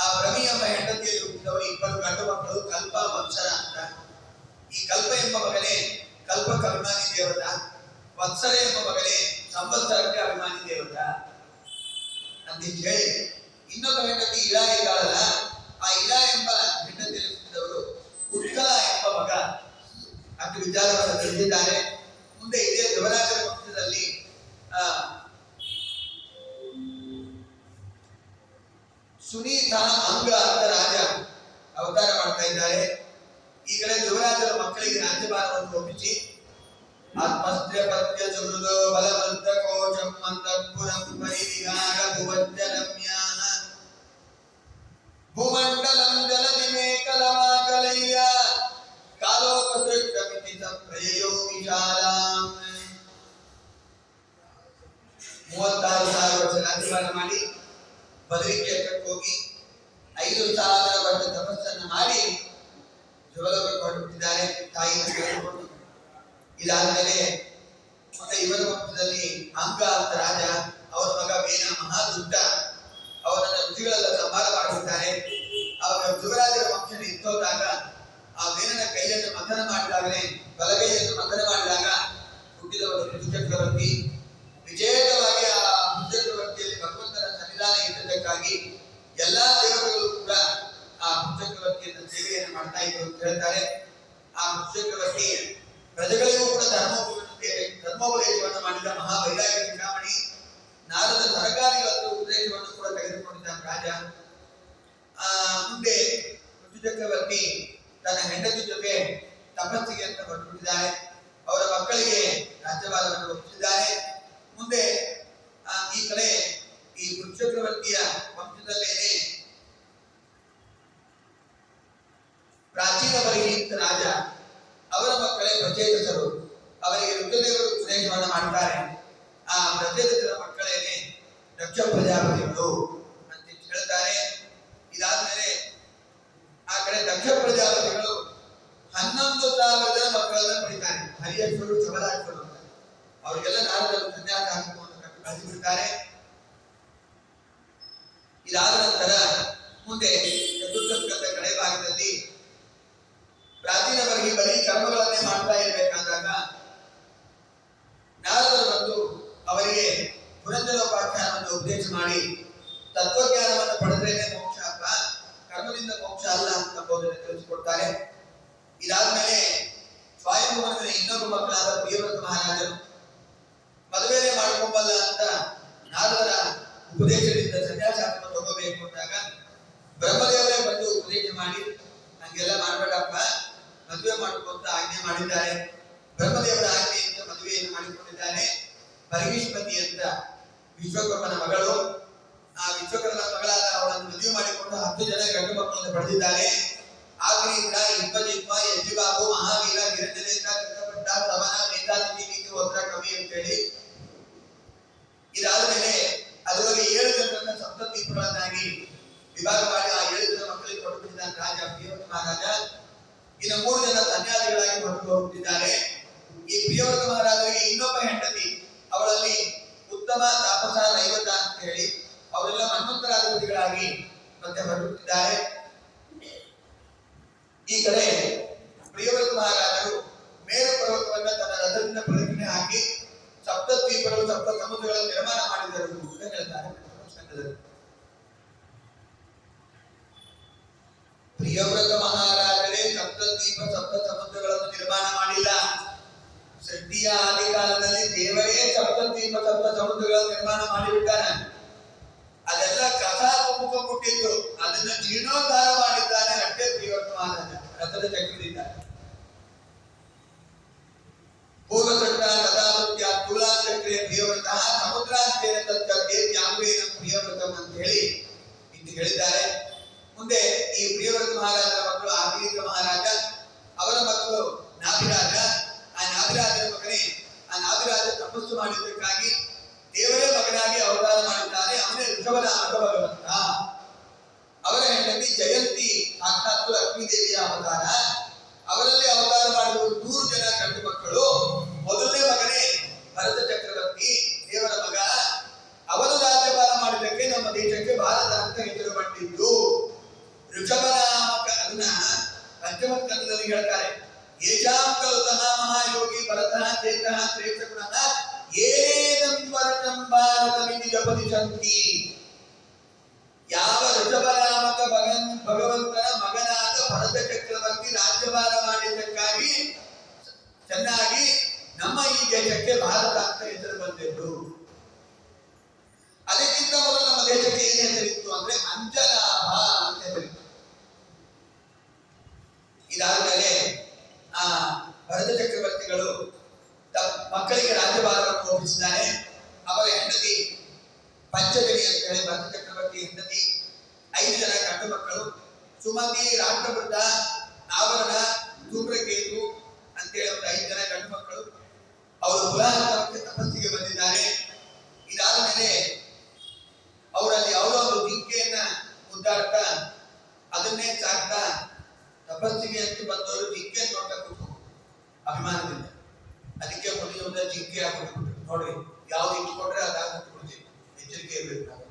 ಆ ಭ್ರಮಿ ಎಂಬ ಹೆಂಡತಿಯಲ್ಲಿ ಹುಟ್ಟಿದವರು 2 ಗಂಡು ಮಕ್ಕಳು, ಕಲ್ಪ, ವತ್ಸರ ಅಂತ. ಈ ಕಲ್ಪ ಎಂಬ ಮಗನೇ ಕಲ್ಪಕ್ಕೆ ಅಭಿಮಾನಿ ದೇವತಾ, ವತ್ಸರ ಎಂಬ ಮಗನೇ ಸಂವತ್ಸರಕ್ಕೆ ಅಭಿಮಾನಿ ದೇವತಾ ಅಂತ ಹೇಳಿ ಇನ್ನೊಬ್ಬ ಹೆಂಡತಿ ಇಳ ಇದ್ದಾಳಲ್ಲ, ಆ ಇಳ ಎಂಬ ಹೆಂಡತಿಯಲ್ಲಿ ಹುಟ್ಟಿದವರು ಉತ್ಕಲ ಎಂಬ ಮಗ ಅಂತ ವಿಚಾರವನ್ನು ತಿಳಿದಿದ್ದಾರೆ. ಮುಂದೆ ಇದೇ ಧ್ರುವರಾಜರ ವಂಶದಲ್ಲಿ ಸುನೀತ ಅಂಗ ಅಂತ ರಾಜ ಅವತಾರ ಮಾಡ್ತಾ ಇದ್ದಾರೆ. ಈ ಕಡೆ ಧ್ರುವರಾಜರ ಮಕ್ಕಳಿಗೆ ರಾಜ್ಯಭಾರವನ್ನು ಒಪ್ಪಿಸಿ ಆತ್ಮಸ್ತ್ಯ ಪತ್ಯ ಸುಹೃದೋ ಬಲವೃದ್ಧ ಕೋಶಂ ಅಂತಃಪುರಂ ಪರಿವಿಹಾರ ಭುವಜ್ಜಲಮ್ಯಾನ ಭೂಮಂಡಲಂ ಜಲಧಿ ಮೇಕಲಮಾಕಲಯ್ಯ ಕಾಲೋಪದೃಷ್ಟಮಿತಿ ಸಂಪ್ರಯೋ ವಿಶಾಲಾಂ. 36,000 ವರ್ಷ ರಾಜ್ಯಭಾರ ಮಾಡಿ ಬದರಿ ಕ್ಷೇತ್ರಕ್ಕೆ ಹೋಗಿ 5,000 ವರ್ಷ ತಪಸ್ಸನ್ನು ಮಾಡಿ ಧ್ರುವಲೋಕಕ್ಕೆ ಹೊರಟಿದ್ದಾರೆ. ತಾಯಿಯನ್ನು ಕರೆದುಕೊಂಡು ಇದಾದ್ಮೇಲೆ ಮತ್ತೆ ಇವರ ವಂಶದಲ್ಲಿ ಅಂಗ ಅಂತ ರಾಜ, ಅವರ ಮಗ ವೇನ ಮಹಾದುಡ್ಡ, ಅವರನ್ನ ಋಷಿಗಳೆಲ್ಲ ಸಂಹಾರ ಮಾಡಿಬಿಡ್ತಾರೆ. ಆವಾಗ ಧ್ರುವರಾಜರ ವಂಶ ನಿಂತೋದಾಗ ಆ ವೇನನ ಕೈಯನ್ನು ಮಥನ ಮಾಡಿದಾಗಲೇ, ಬಲಗೈಯನ್ನು ಮಥನ ಮಾಡಿದಾಗ ಹುಟ್ಟಿದವರು ಋತುಚಕ್ರವರ್ತಿ. ವಿಜೇತವಾಗಿ ಆ ಋತುಚಕ್ರವರ್ತಿಯಲ್ಲಿ ಭಗವಂತನ ಸನ್ನಿಧಾನ ಇದ್ದಕ್ಕಾಗಿ ಎಲ್ಲಾ ದೇವತೆಗಳು ಕೂಡ ಆ ಋತುಚಕ್ರವರ್ತಿಯನ್ನು ಸೇವೆಯನ್ನು ಮಾಡ್ತಾ ಇದ್ರು ಅಂತ ಹೇಳ್ತಾರೆ. ಆ ಋತುಚಕ್ರವರ್ತಿ ಪ್ರಜೆಗಳಿಗೂ ಕೂಡ ಧರ್ಮೋಪದೇಶವನ್ನು ಮಾಡಿದ ಮಹಾವೈರಾಗ್ಯ ಚಿಂತಾಮಣಿ. ನಾರದ ತರಕಾರಿಗಳ ಉಪದೇಶವನ್ನು ಕೂಡ ತೆಗೆದುಕೊಂಡಿದ್ದ ರಾಜ. ಮುಂದೆ ಋತುಚಕ್ರವರ್ತಿ ತನ್ನ ಹೆಂಡತಿ ಜೊತೆ ತಪಸ್ಸಿಗೆ ಅಂತ ಹೊರಟುಬಿಟ್ಟಿದ್ದಾರೆ. ಅವರ ಮಕ್ಕಳಿಗೆ ರಾಜ್ಯಭಾರವನ್ನು ಒಪ್ಪಿಸಿದ್ದಾರೆ. ಮುಂದೆ ಈ ಕಡೆ ಈ ಋತುಚಕ್ರವರ್ತಿಯ ವಂಶದಲ್ಲೇನೆ ಪ್ರಾಚೀನ ಪರಿಹಿತ ರಾಜ, ಅವರ ಮಕ್ಕಳೇ ಪ್ರಚೇತಸರು. ಅವರಿಗೆ ರುದ್ರದೇವರು ಉಪದೇಶವನ್ನು ಮಾಡ್ತಾರೆ. ಆ ಪ್ರಚೇತಸರ ಮಕ್ಕಳೇನೆ ದಕ್ಷ ಪ್ರಜಾಪತಿಗಳು. ದಕ್ಷ ಪ್ರಜಾಪತಿಗಳು 11,000 ಮಕ್ಕಳನ್ನ ಪಡಿತಾರೆ. ಹರಿಯಶ್ವರು ಚಬಲಾಶ್ವರು ಅಂತ ಅವರಿಗೆಲ್ಲ ನಾರದರು ಸನ್ಯಾಸ ಕಳಿಸಿ ಬಿಡ್ತಾರೆ. ಇದಾದ ನಂತರ ಮುಂದೆ ಚತುರ್ಥ ಸ್ಕಂದ ಕಡೆ ಭಾಗದಲ್ಲಿ ಪ್ರಾಚೀನ ವರ್ಗಿ ಬರೀ ಕರ್ಮಗಳನ್ನೇ ಮಾಡ್ತಾ ಇರಬೇಕಾದಾಗ ನಾರದರು ಬಂದು ಅವರಿಗೆ ಪುರಂದರೋಪಾಖ್ಯಾನವನ್ನು ಉಪದೇಶ ಮಾಡಿ ತತ್ವಜ್ಞಾನವನ್ನು ಪಡೆದ್ರೇನೆ ಮೋಕ್ಷ ಅಲ್ಲ, ಕರ್ಮದಿಂದ ಮೋಕ್ಷ ಅಲ್ಲ ಅಂತ ಬೋಧನೆ ತಿಳಿಸಿಕೊಡ್ತಾರೆ. ಇದಾದ್ಮೇಲೆ ಸ್ವಯಂಭುವನ ಇನ್ನೊಬ್ಬ ಮಕ್ಕಳಾದ ಪ್ರಿಯವ್ರತ ಮಹಾರಾಜರು ಮದುವೆನೇ ಮಾಡ್ಕೊಂಬಲ್ಲ ಅಂತ ನಾರದರ ಉಪದೇಶದಿಂದ ಸನ್ಯಾಸಾತ್ಮ ತಗೋಬೇಕು ಅಂದಾಗ ಬ್ರಹ್ಮದೇವರೇ ಬಂದು ಉಪದೇಶ ಮಾಡಿ ಹಂಗೆಲ್ಲ ಮಾಡಬೇಡಪ್ಪ, ಮದುವೆ ಮಾಡಿಕೊಂತ ಆಜ್ಞೆ ಮಾಡಿದ್ದಾರೆ. ಬ್ರಹ್ಮದೇವರ ಆಜ್ಞೆಯಿಂದ ಮದುವೆಯನ್ನು ಮಾಡಿಕೊಂಡಿದ್ದಾರೆ. ಪರಿಗಿಷ್ಪತಿ ಅಂತ ವಿಶ್ವಕರ್ಮನ ಮಗಳು, ಆ ವಿಶ್ವಕರ್ಮನ ಮಗಳಾದ ಅವಳನ್ನು ಮದುವೆ ಮಾಡಿಕೊಂಡು 10 ಜನ ಗಂಡು ಮಕ್ಕಳನ್ನು ಪಡೆದಿದ್ದಾರೆ. ಆದ್ರಿಂದ ಇಂಪಜಿತ್ವ ಯಜ್ಜಿಬಾಬು ಮಹಾವೀರ ಗಿರಿಜನೇತ ಕೃತಪಟ್ಟ ಸಮನ ಮೇಧಾತಿಥಿ ಹೋತ್ರ ಕವಿ ಅಂತೇಳಿ ಇದಾದ ಮೇಲೆ ಅದರಲ್ಲಿ 7 ಜನರನ್ನ ಸಪ್ತದ್ವೀಪಗಳನ್ನಾಗಿ ವಿಭಾಗ ಮಾಡಿ ಆ 7 ಜನ ಮಕ್ಕಳಿಗೆ ಕೊಟ್ಟಿದ್ದಾನೆ ರಾಜ ಪ್ರಿಯವ್ರತ ಮಹಾರಾಜ. ಇನ್ನು 3 ಜನ ಸನ್ಯಾಸಿಗಳಾಗಿ ಹೊರಟು ಹೋಗುತ್ತಿದ್ದಾರೆ. ಈ ಪ್ರಿಯವ್ರತ ಮಹಾರಾಜರಿಗೆ ಇನ್ನೊಬ್ಬ ಹೆಂಡತಿ, ಅವಳಲ್ಲಿ ಉತ್ತಮ ತಾಪಸ ನೈವತ ಅಂತ ಹೇಳಿ ಅವರೆಲ್ಲ ಮನ್ವಂತರಾಧಿಪತಿಗಳಾಗಿ ಮತ್ತೆ ಹೊರಡುತ್ತಿದ್ದಾರೆ. ಈ ಕಡೆ ಪ್ರಿಯವ್ರತ ಮಹಾರಾಜರು ಮೇರು ಪರ್ವತವನ್ನ ತನ್ನ ರಥದಿಂದ ಪ್ರದಕ್ಷಿಣೆ ಹಾಕಿ ಸಪ್ತದ್ವೀಪಗಳು ಸಪ್ತ ಸಮುದ್ರಗಳನ್ನು ನಿರ್ಮಾಣ ಮಾಡಿದರು ಅಂತ ಹೇಳ್ತಾರೆ. ಪ್ರಿಯವ್ರತ ಮಹಾರಾಜರೇ ಸಪ್ತದ್ವೀಪ ಸಪ್ತ ಸಮುದ್ರಗಳನ್ನು ನಿರ್ಮಾಣ ಮಾಡಿಲ್ಲ. ಸೃಷ್ಟಿಯ ಆದಿ ಕಾಲದಲ್ಲಿ ದೇವರೇ ಸಪ್ತದ್ವೀಪ ಸಪ್ತ ಸಮುದ್ರಗಳನ್ನು ನಿರ್ಮಾಣ ಮಾಡಿಬಿಟ್ಟಾನೆ. ಅದೆಲ್ಲ ಕಸ ತುಂಬಿಕೊಂಡಿತ್ತು, ಅದನ್ನ ಜೀರ್ಣೋದ್ಧಾರ ಮಾಡಿದ್ದಾನೆ ಅಷ್ಟೇ ಪ್ರಿಯವ್ರತ ಮಹಾರಾಜ ರಥದ ಚಕ್ರದಿಂದ. ಪೂರ್ವಸಟ್ಟ ಕಥಾವೃತ್ಯ ತುಲಾಚಕ್ರೆ ಪ್ರಿಯವ್ರತ ಸಮುದ್ರಾಂತೇನ ತತ್ಕರ್ತೆ ತ್ಯಾಗೇನ ಪ್ರಿಯವ್ರತಂ ಅಂತ ಹೇಳಿ ಇಲ್ಲಿ ಹೇಳಿದ್ದಾರೆ. ಮುಂದೆ ಈ ಪ್ರಿಯವ್ರತ ಮಹಾರಾಜರ ಮಕ್ಕಳು ಆದಿರೇಂದ್ರ ಮಹಾರಾಜ, ಅವರ ಮಕ್ಕಳು ನಾಭಿರಾಜ. ಆ ನಾಭಿರಾಜನ ಮಗನೇ, ಆ ನಾಭಿರಾಜ ತಪಸ್ಸು ಮಾಡಿದ್ದಕ್ಕಾಗಿ ದೇವರೇ ಮಗನಾಗಿ ಅವತಾರ ಮಾಡಿದ್ದಾನೆ. ಅವನೇ ಋಷಭನಾಮಕ ಭಗವಂತ. ಅವರ ಹೆಂಡತಿ ಜಯಂತಿ ಸಾಕ್ಷಾತ್ ಲಕ್ಷ್ಮೀ ದೇವಿಯ ಅವತಾರ. ಅವರಲ್ಲಿ ಅವತಾರ ಮಾಡಿದವರು 100 ಜನ ಗಂಡು ಮಕ್ಕಳು. ಮೊದಲನೇ ಮಗನೇ ಭರತ ಚಕ್ರವರ್ತಿ, ದೇವರ ಮಗ. ಅವನು ರಾಜ್ಯಭಾರ ಮಾಡಿದ್ದಕ್ಕೆ ನಮ್ಮ ದೇಶಕ್ಕೆ ಭಾರತ ಅಂತ ಹೆಸರು ಬಂದಿದ್ದು. ಋಷಭನಾಮಕ ಅದನ್ನ ಪಂಚಮ ಸ್ಕಂದದಲ್ಲಿ ಹೇಳ್ತಾರೆ. ಯೇಷಾಂ ಕೌತಃ ಮಹಾಯೋಗಿ ಭರತಃ ಚೇತಃ ಶ್ರೇಷ್ಠಗುಣಃ ಏನೇದಂ ವರದಂ ಭಾರತಮಿತಿ ಜಪತಿ ಸಂತಿ. ಯಾವ ಋಷಭನಾಮಕ ಭಗವಂತನ ಮಗನಾದ ಭರತ ಚಕ್ರವರ್ತಿ ರಾಜ್ಯಭಾರ ಮಾಡಿದ್ದಕ್ಕಾಗಿ ಚೆನ್ನಾಗಿ ನಮ್ಮ ಈ ದೇಶಕ್ಕೆ ಭಾರತ ಅಂತ ಹೆಸರು ಬಂದಿದ್ದು. ಅದಕ್ಕಿಂತ ಮೊದಲು ನಮ್ಮ ದೇಶಕ್ಕೆ ಏನ್ ಹೆಸರಿತ್ತು ಅಂದ್ರೆ ಅಂಜನಾಭ ಅಂತ ಹೆಸರಿತ್ತು. ಇದಾದ್ಮೇಲೆ ಆ ಭರತ ಚಕ್ರವರ್ತಿಗಳು ಮಕ್ಕಳಿಗೆ ರಾಜ್ಯಭಾರವನ್ನು ಒಪ್ಪಿಸಿದ್ದಾರೆ. ಅವರ ಹೆಂಡತಿ ಪಂಚಗಣಿ ಅಂತ ಹೇಳಿ ಭರತ ಚಕ್ರವರ್ತಿ ಹೆಂಡತಿ, 5 ಜನ ಗಂಡು ಮಕ್ಕಳು, ಸುಮತಿ, ರಾಷ್ಟ್ರವೃದ್ಧ, ಆವರಣ, ಧೂಮ್ರಕೇತು ಅಂತೇಳಿ ಒಂದು 5 ಜನ ಗಂಡು ಮಕ್ಕಳು. ಅವರು ಕುಲಾಂತರಕ್ಕೆ ತಪಸ್ಸಿಗೆ ಬಂದಿದ್ದಾರೆ. ಇದಾದ ಮೇಲೆ ಅವರಲ್ಲಿ ಯಾವುದೋ ಒಂದು ಜಿಂಕೆಯನ್ನ ಮುದ್ದಾಡ್ತಾ ಅದನ್ನೇ ಸಾಕ್ತಾ ತಪಸ್ಸಿಗೆ ಅಂತ ಬಂದವರು ಜಿಂಕೆ ನೋಡ್ತಾ ಕೂತು ಅಭಿಮಾನದಿಂದ. ಅದಕ್ಕೆ ಮೊದಲ ಜಿಂಕೆ ಹಾಕಿಬಿಟ್ಟು ನೋಡ್ರಿ, ಯಾವ್ದು ಇಟ್ಕೊಂಡ್ರೆ ಅದಾಗ್ಬಿಡ್ತೀವಿ, ಎಚ್ಚರಿಕೆ ಇರ್ಬೇಕು ನಾವು.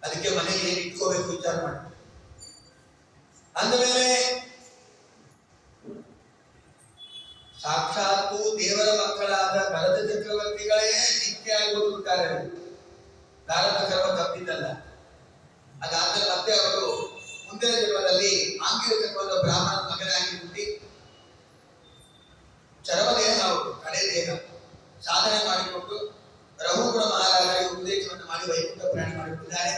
ಅದಕ್ಕೆ ಮನೆಗೆ ಏನ್ ಇಟ್ಕೋಬೇಕು ವಿಚಾರ ಮಾಡಿ. ಅಂದಮೇಲೆ ಸಾಕ್ಷಾತ್ತು ದೇವರ ಮಕ್ಕಳಾದ ಭರತ ಚಕ್ರವರ್ತಿಗಳೇ ಜಿಂಕೆ ಆಗಿ ಓದುತ್ತಾರೆ. ಧಾರಣ ಕರ್ಮ ತಪ್ಪಿದ್ದಲ್ಲ. ಅದಾದ್ಮೇಲೆ ಮತ್ತೆ ಅವರು ಮುಂದಿನ ಜನ್ಮದಲ್ಲಿ ಆಂಗಿರ ಚಕ್ರದ ಬ್ರಾಹ್ಮಣ ಮಗನಾಗಿ ಹುಟ್ಟಿ ಚರಮದೇಹ ಅವರು ಕಡೆ ದೇಹ ಸಾಧನೆ ಮಾಡಿಕೊಂಡು ರಘುಗುಣ ಮಹಾರಾಜರಿಗೆ ಉಪದೇಶವನ್ನು ಮಾಡಿ ವೈಕುಂಠ ಪ್ರಯಾಣ ಮಾಡಿಕೊಂಡಿದ್ದಾರೆ.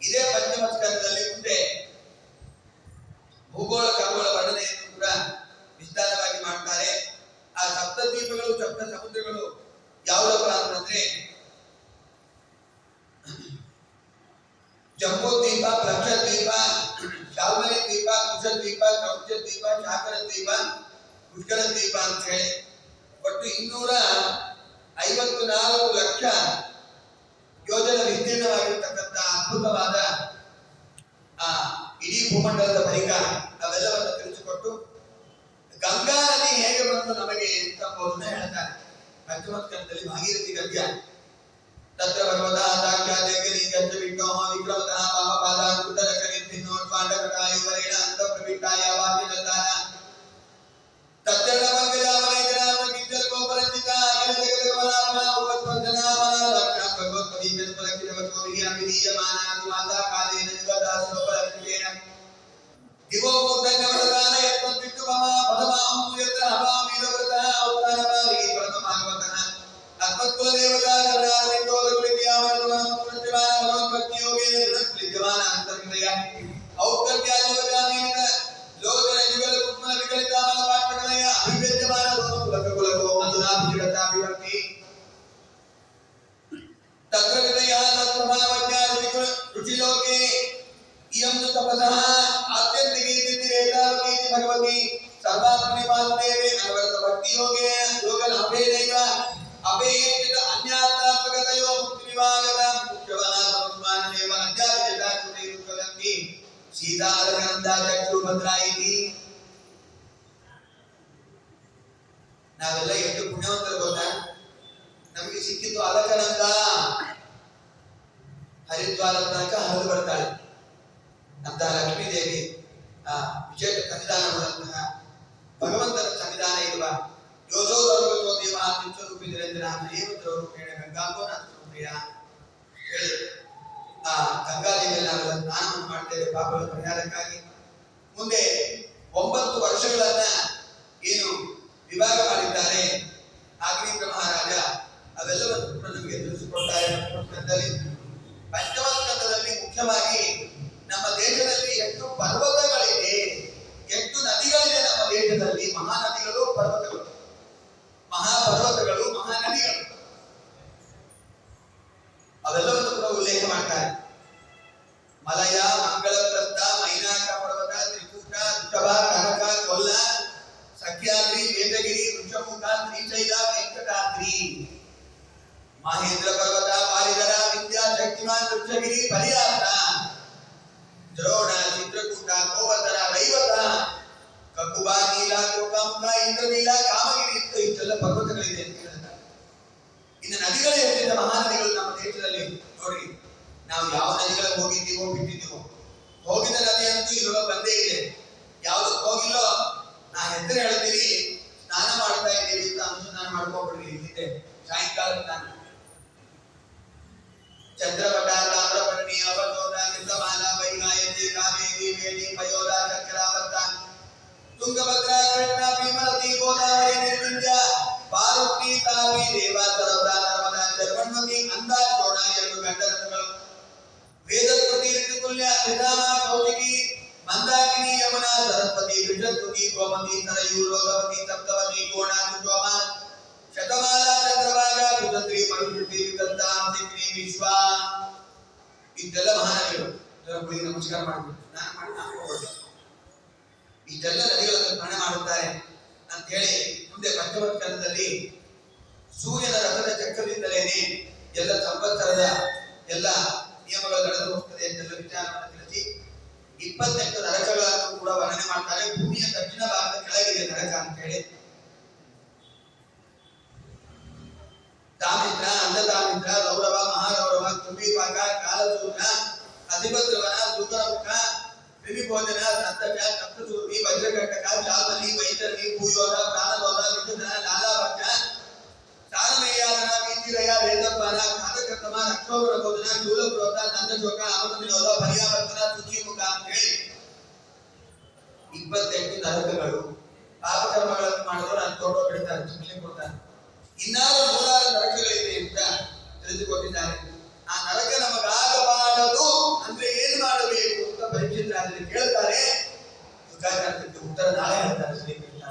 ಇದೇ ಪಂಚಮ ಸ್ಕಂದದಲ್ಲಿ ಮುಂದೆ ಭೂಗೋಳ ಖಗೋಳ ವರ್ಣನೆಯನ್ನು ಕೂಡ ವಿಸ್ತಾರವಾಗಿ ಮಾಡ್ತಾರೆ. ಆ ಸಪ್ತದ್ವೀಪಗಳು ಸಪ್ತ ಸಮುದ್ರಗಳು ಯಾವುದಪ್ಪ ಅಂತಂದ್ರೆ ಜಂಬೂದ್ವೀಪ, ಲಕ್ಷದ್ವೀಪ, ಶಾಲ್ಮಲಿ ದ್ವೀಪ, ಕುಶದ್ವೀಪ, ಕೌಚ ದ್ವೀಪ, ಶಾಕರ ದ್ವೀಪ, ಪುಷ್ಕರ ದ್ವೀಪ ಅಂತ ಹೇಳಿ ಒಟ್ಟು 254 ಲಕ್ಷ ಯೋಜನೆ ವಿಸ್ತೀರ್ಣವಾಗಿರತಕ್ಕಂಥ ಅದ್ಭುತವಾದ ಇಡೀ ಭೂಮಂಡಲದ ಪರಿಕಾರ ಅವೆಲ್ಲವನ್ನು ತಿಳಿಸಿಕೊಟ್ಟು ಗಂಗಾ ನದಿ ಹೇಗೆ ಬಂದು ನಮಗೆ ಎಂಬುದನ್ನ ಹೇಳ್ತಾರೆ. ಪಂಚಮಸ್ಕಂದದಲ್ಲಿ ಭಾಗೀರಥಿ ಗದ್ಯ ತತ್ರ ಭಗವತ ಸಾಕ್ಷಾದೇವಿ ಗಂಜ ವಿಘ್ನೋ ವಿಕ್ರಮತಃ ವಾಮಪಾದ ಕುಂಡಲಕನಿರ್ಭಿನ್ನೋ ಸ್ವಾಂಡಕಟಾಯುವರೇಣ ಅಂತ ಪ್ರವಿಷ್ಟಾಯ ವಾಕ್ಯದಲ್ಲಾನ ತತ್ತರ ಮಂಗಲಾಮನೇತನಾಮ ಕಿಂಚಲ್ ಗೋಪರಂಜಿತ ಅಖಿಲ ಜಗದ್ಗಮನಾಮನ ಉಪತ್ವಜನಾಮನ ಸಾಕ್ಷಾತ್ ಭಗವತ್ಪದಿ ಜನ್ಮಲಕ್ಷಿತವಚೋಭಿಃ ಅಭಿಧೀಯಮಾನಾತಿ ಮಾತಾ ಕಾಲೇನ ಯುಗದಾಸೋಪಲಕ್ಷೇನ ದಿವೋ ಮುದ್ದನ್ನವರದಾನ ಯತ್ನದ್ವಿಟ್ಟು ಮಮ ಪದಮಾಹಂ ಯತ್ರ ಹವಾಮೀರವೃತಃ ಅವತಾರಮಾರಿ ಪರಮಭಾಗವತಃ ಅತ್ಮತ್ಕುಲ ದೇವತಾ ಕರ್ಣಾರವಿಂದೋ ಲಘುಲಿದ್ಯಾಮನಮನಮುನಂತಿಮಾನ ಭಗವದ್ಭಕ್ತಿಯೋಗೇನ ದೃಢಕ್ಲಿದ್ಯಮಾನ ಅಂತರ್ಹೃದಯ ಔತ್ಕರ್ಯಾಜೀವಜಾನೀನ ಲೋಚನ ಯುಗಲ ಕುಕ್ಮಲ ವಿಕಲಿತಾಮನ ವಾಕ್ಯಗಳಯ ಅಭಿವ್ಯಜ್ಯಮಾನ ಕುಲಕುಲಕೋ ಮಧುರಾಭಿಜಗತಾಭಿವರ್ತಿ ತತ್ರ ವಿದಯಃ ತತ್ಪ್ರಭಾವಜ್ಞಾ ರುಚಿಲೋಕೆ ಇಯಂ ತಪಸಃ ಆತ್ಯಂತಿಕೇತಿರೇತಾವಕೀತಿ ಭಗವತಿ ಸರ್ವಾತ್ಮನಿಪಾತೇವೆ ಅನವರತ ಭಕ್ತಿಯೋಗೇ ಯೋಗಲಾಭೇನೈವ ಅಭೇಯೇಚಿತ ಅನ್ಯಾತ್ಮಾತ್ಮಕತಯೋ ಮುಕ್ತಿನಿವಾಗತ ಮುಖ್ಯವನ ಸಮಸ್ಮಾನನೇವ ಅಧ್ಯಾತ್ಮಜಟಾಚುತೈರುತ್ವದಂತಿ ಸೀತಾರಕನಂದಾಚಕ್ಷು ಭದ್ರಾಯಿತಿ. ನಾವೆಲ್ಲ ಎಷ್ಟು ಪುಣ್ಯವಂತರು ಗೊತ್ತಾ? ನಮಗೆ ಸಿಕ್ಕಿದ್ದು ಅಲಕನಂದ. ಹರಿದ್ವಾರ ತನಕ ಹರಿದು ಬರ್ತಾಳೆ ಅಂತ ಲಕ್ಷ್ಮೀದೇವಿ ವಿಶೇಷ ಸನ್ನಿಧಾನ ಮಾಡುವಂತಹ ಭಗವಂತನ ಸನ್ನಿಧಾನ ಇರುವ ಯೋಜೋದೋ ದೇವ ರೂಪಿ ನಿರಂಜನ ರೂಪೇಣ ಗಂಗಾಂಗೋನಾಥ್ರಿಯ ಹೇಳಿ ಆ ಗಂಗಾದೇವಿಯಲ್ಲಿ ನಾವೆಲ್ಲ ಸ್ನಾನವನ್ನು ಮಾಡ್ತೇವೆ ಪಾಪಗಳ ಪರಿಹಾರಕ್ಕಾಗಿ. ಮುಂದೆ 9 ವರ್ಷಗಳನ್ನ ಏನು ವಿಭಾಗ ಮಾಡಿದ್ದಾರೆ ಆಗ್ನೇಯ ಮಹಾರಾಜ ಅವೆಲ್ಲವನ್ನು ನಮಗೆ ತಿಳಿಸಿಕೊಡ್ತಾರೆ. ಪಂಚಮಸ್ಕಂದದಲ್ಲಿ ಮುಖ್ಯವಾಗಿ ನಮ್ಮ ದೇಶದಲ್ಲಿ ಎಷ್ಟು ಪರ್ವತಗಳಿದೆ, ಎಷ್ಟು ನದಿಗಳಿದೆ ನಮ್ಮ ದೇಶದಲ್ಲಿ. ಮಹಾನದಿಗಳು, ಪರ್ವತಗಳು, ಮಹಾಪರ್ವತಗಳು, ಮಹಾನದಿಗಳು ಅವೆಲ್ಲವನ್ನು ಕೂಡ ಉಲ್ಲೇಖ ಮಾಡ್ತಾರೆ. ಮಲಯ, ಮಂಗಳಪ್ರಸ್ಥ, ಮೈನಾಕ ಪರ್ವತ, ತ್ರಿಕೂಟ, ಋಷಭ, ಕನಕ, ಕೊಲ್ಲ, ಸಖ್ಯಾದ್ರಿ, ವೇದಗಿರಿ, ಋಷಮುಖ, ಶ್ರೀಶೈಲ, ವೆಂಕಟಾದ್ರಿ, ಮಹೇಂದ್ರ ಪರ್ವತ, ಪಾರಿದರ, ವಿಂಧ್ಯ, ಶಕ್ತಿಮಾನ್, ವೃಕ್ಷಗಿರಿ, ಪರಿಯಾತ್ರ, ದ್ರೋಣ, ಚಿತ್ರಕೂಟ, ಗೋವರ್ಧನ, ರೈವತ, ಕಕುಬ, ನೀಲ, ಗೋಕಾಂಬ, ಇಂದ್ರನೀಲ, ಕಾಮಗಿರಿ ಇಷ್ಟೆಲ್ಲ ಪರ್ವತಗಳಿದೆ ಅಂತ ಹೇಳ್ತಾರೆ. ಇನ್ನು ನದಿಗಳೇ ಎಷ್ಟಿದೆ, ಮಹಾನದಿಗಳು ನಮ್ಮ ದೇಶದಲ್ಲಿ. ನೋಡಿ, ನಾವು ಯಾವ ನದಿಗಳಿಗೆ ಹೋಗಿದ್ದೀವೋ ಬಿಟ್ಟಿದ್ದೀವೋ, ಹೋಗಿದ ನದಿ ಅಂತೂ ಇವಾಗ ಬಂದೇ ಇದೆ. ಯಾವ್ದಕ್ಕೆ ಹೋಗಿಲ್ಲೋ ನಾ ಹೆಸರು ಹೇಳ್ತೀವಿ, ಸ್ನಾನ ಮಾಡ್ತಾ ಇದ್ದೀವಿ ಅಂತ ಅನುಸಂಧಾನ ಮಾಡ್ಕೊಂಡ್ಬಿಡ್ರಿ. ಇಲ್ಲಿದೆ ಸಾಯಂಕಾಲ ಸ್ನಾನ. ಚಂದ್ರಪಟ, ತಾಮ್ರಪರ್ಣಿ, ಅವಧೋಧ, ನಿರ್ಗಮಾಲ, ವೈಗಾಯತಿ, ಕಾವೇರಿ, ವೇಣಿ, ಪಯೋಧ, ಚಕ್ರಾವರ್ತ, ತುಂಗಭದ್ರಾ, ಕೃಷ್ಣ, ಭೀಮರತಿ, ಗೋದಾವರಿ, ನಿರ್ವಿಂಧ್ಯ, ಪಾರ್ವತಿ, ತಾಪಿ, ರೇವಾ, ಸರದಾ, ನರ್ಮದಾ, ಚರ್ಮಣ್ವತಿ, ಅಂದಾ, ಚೋಣ 2 ಗಂಡರಗಳು, ವೇದಸ್ಪತಿ, ಋತುಕುಲ್ಯ, ತ್ರಿಧಾಮ, ಕೌಶಿಕಿ, ಮಂದಾಕಿನಿ, ಯಮುನಾ, ಸರಸ್ವತಿ, ವಿಷದ್ವತಿ, ಗೋಮತಿ, ಸರಯೂ, ಲೋಕವತಿ, ಸಪ್ತವತಿ, ಕೋಣ, ಕುಶೋಮ, ಶತಮಾಲ, ಚಂದ್ರಭಾಗ, ಕುತಂತ್ರಿ, ಮರುಶ್ರುತಿ, ವಿದಂತ, ಸಿಕ್ರಿ, ವಿಶ್ವ. ಇದೆಲ್ಲ ಮಹಾನದಿಗಳು. ನಮಸ್ಕಾರ ಮಾಡಬೇಕು, ಸ್ನಾನ ಮಾಡಿ ಹಾಕೋಬಹುದು. ಇದೆಲ್ಲ ನದಿಗಳನ್ನು ಸ್ಮರಣೆ ಮಾಡುತ್ತಾರೆ ಅಂತ ಹೇಳಿ ಮುಂದೆ ಪಂಚಮಸ್ಕಂದದಲ್ಲಿ ಸೂರ್ಯನ ರಥದ ಚಕ್ರದಿಂದಲೇನೆ ಎಲ್ಲ ಸಂವತ್ಸರದ ಎಲ್ಲ ನಿಯಮಗಳು ನಡೆದು ಹೋಗ್ತದೆ ಎಂತೆಲ್ಲ ವಿಚಾರವನ್ನು ತಿಳಿಸಿ 28 ನರಕಗಳನ್ನು ಕೂಡ ವರ್ಣನೆ ಮಾಡ್ತಾರೆ. ಭೂಮಿಯ ದಕ್ಷಿಣ ಭಾಗದ ಕೆಳಗಿದೆ ನರಕ ಅಂತ ಹೇಳಿ. ತಾಮಿತ್ರ, ಅಂಧತಾಮಿತ್ರ, ರೌರವ, ಮಹಾರೌರವ, ತುಂಬಿಪಾಕ, ಕಾಲಸೂತ್ರ, ಅಧಿಪತ್ರವನ, ಸೂಕರಮುಖ, ಕ್ರಿಮಿಭೋಜನ, ಸಂತಕ, ಸಪ್ತಸೂರ್ವಿ, ವಜ್ರಕಟಕ, ಚಾಮಲಿ, ವೈತರಣಿ, ಭೂಯೋಧ, ಪ್ರಾಣಬೋಧ, ವಿಶುಧನ, ಲಾಲಾಭಟ್ಟ, ತಾರಮೇಯಾದನ, ವೀತಿರಯ, ವೇದಪಾನ, ಖಾತಕರ್ತಮ, ರಕ್ಷೋಪರ ಭೋಜನ, ಶೂಲಪ್ರೋಧ, ನಂದಶೋಕ, ಅಮೃತವಿನೋದ, ಪರ್ಯಾವರ್ತನ, ಶುಚಿಮುಖ ಅಂತ ಹೇಳಿ 28 ನರಕಗಳು. ಪಾಪಕರ್ಮಗಳನ್ನು ಮಾಡಿದ್ರು ನಾನು ತೋಟ ಬಿಡ್ತಾರೆ, ಶಿಕ್ಷೆ ಕೊಡ್ತಾರೆ. ಇನ್ನಾರು 106 ನರಕಗಳಿದೆ ಅಂತ ತಿಳಿದುಕೊಟ್ಟಿದ್ದಾರೆ. ಆ ನರಕ ನಮಗಾಗಬಾರದು ಅಂದ್ರೆ ಏನು ಮಾಡಬೇಕು ಅಂತ ಪರೀಕ್ಷಿತರಾದರೆ ಕೇಳ್ತಾರೆ. ಉತ್ತರ ನಾಳೆ ಹೇಳ್ತಾರೆ ಶ್ರೀಕೃಷ್ಣ.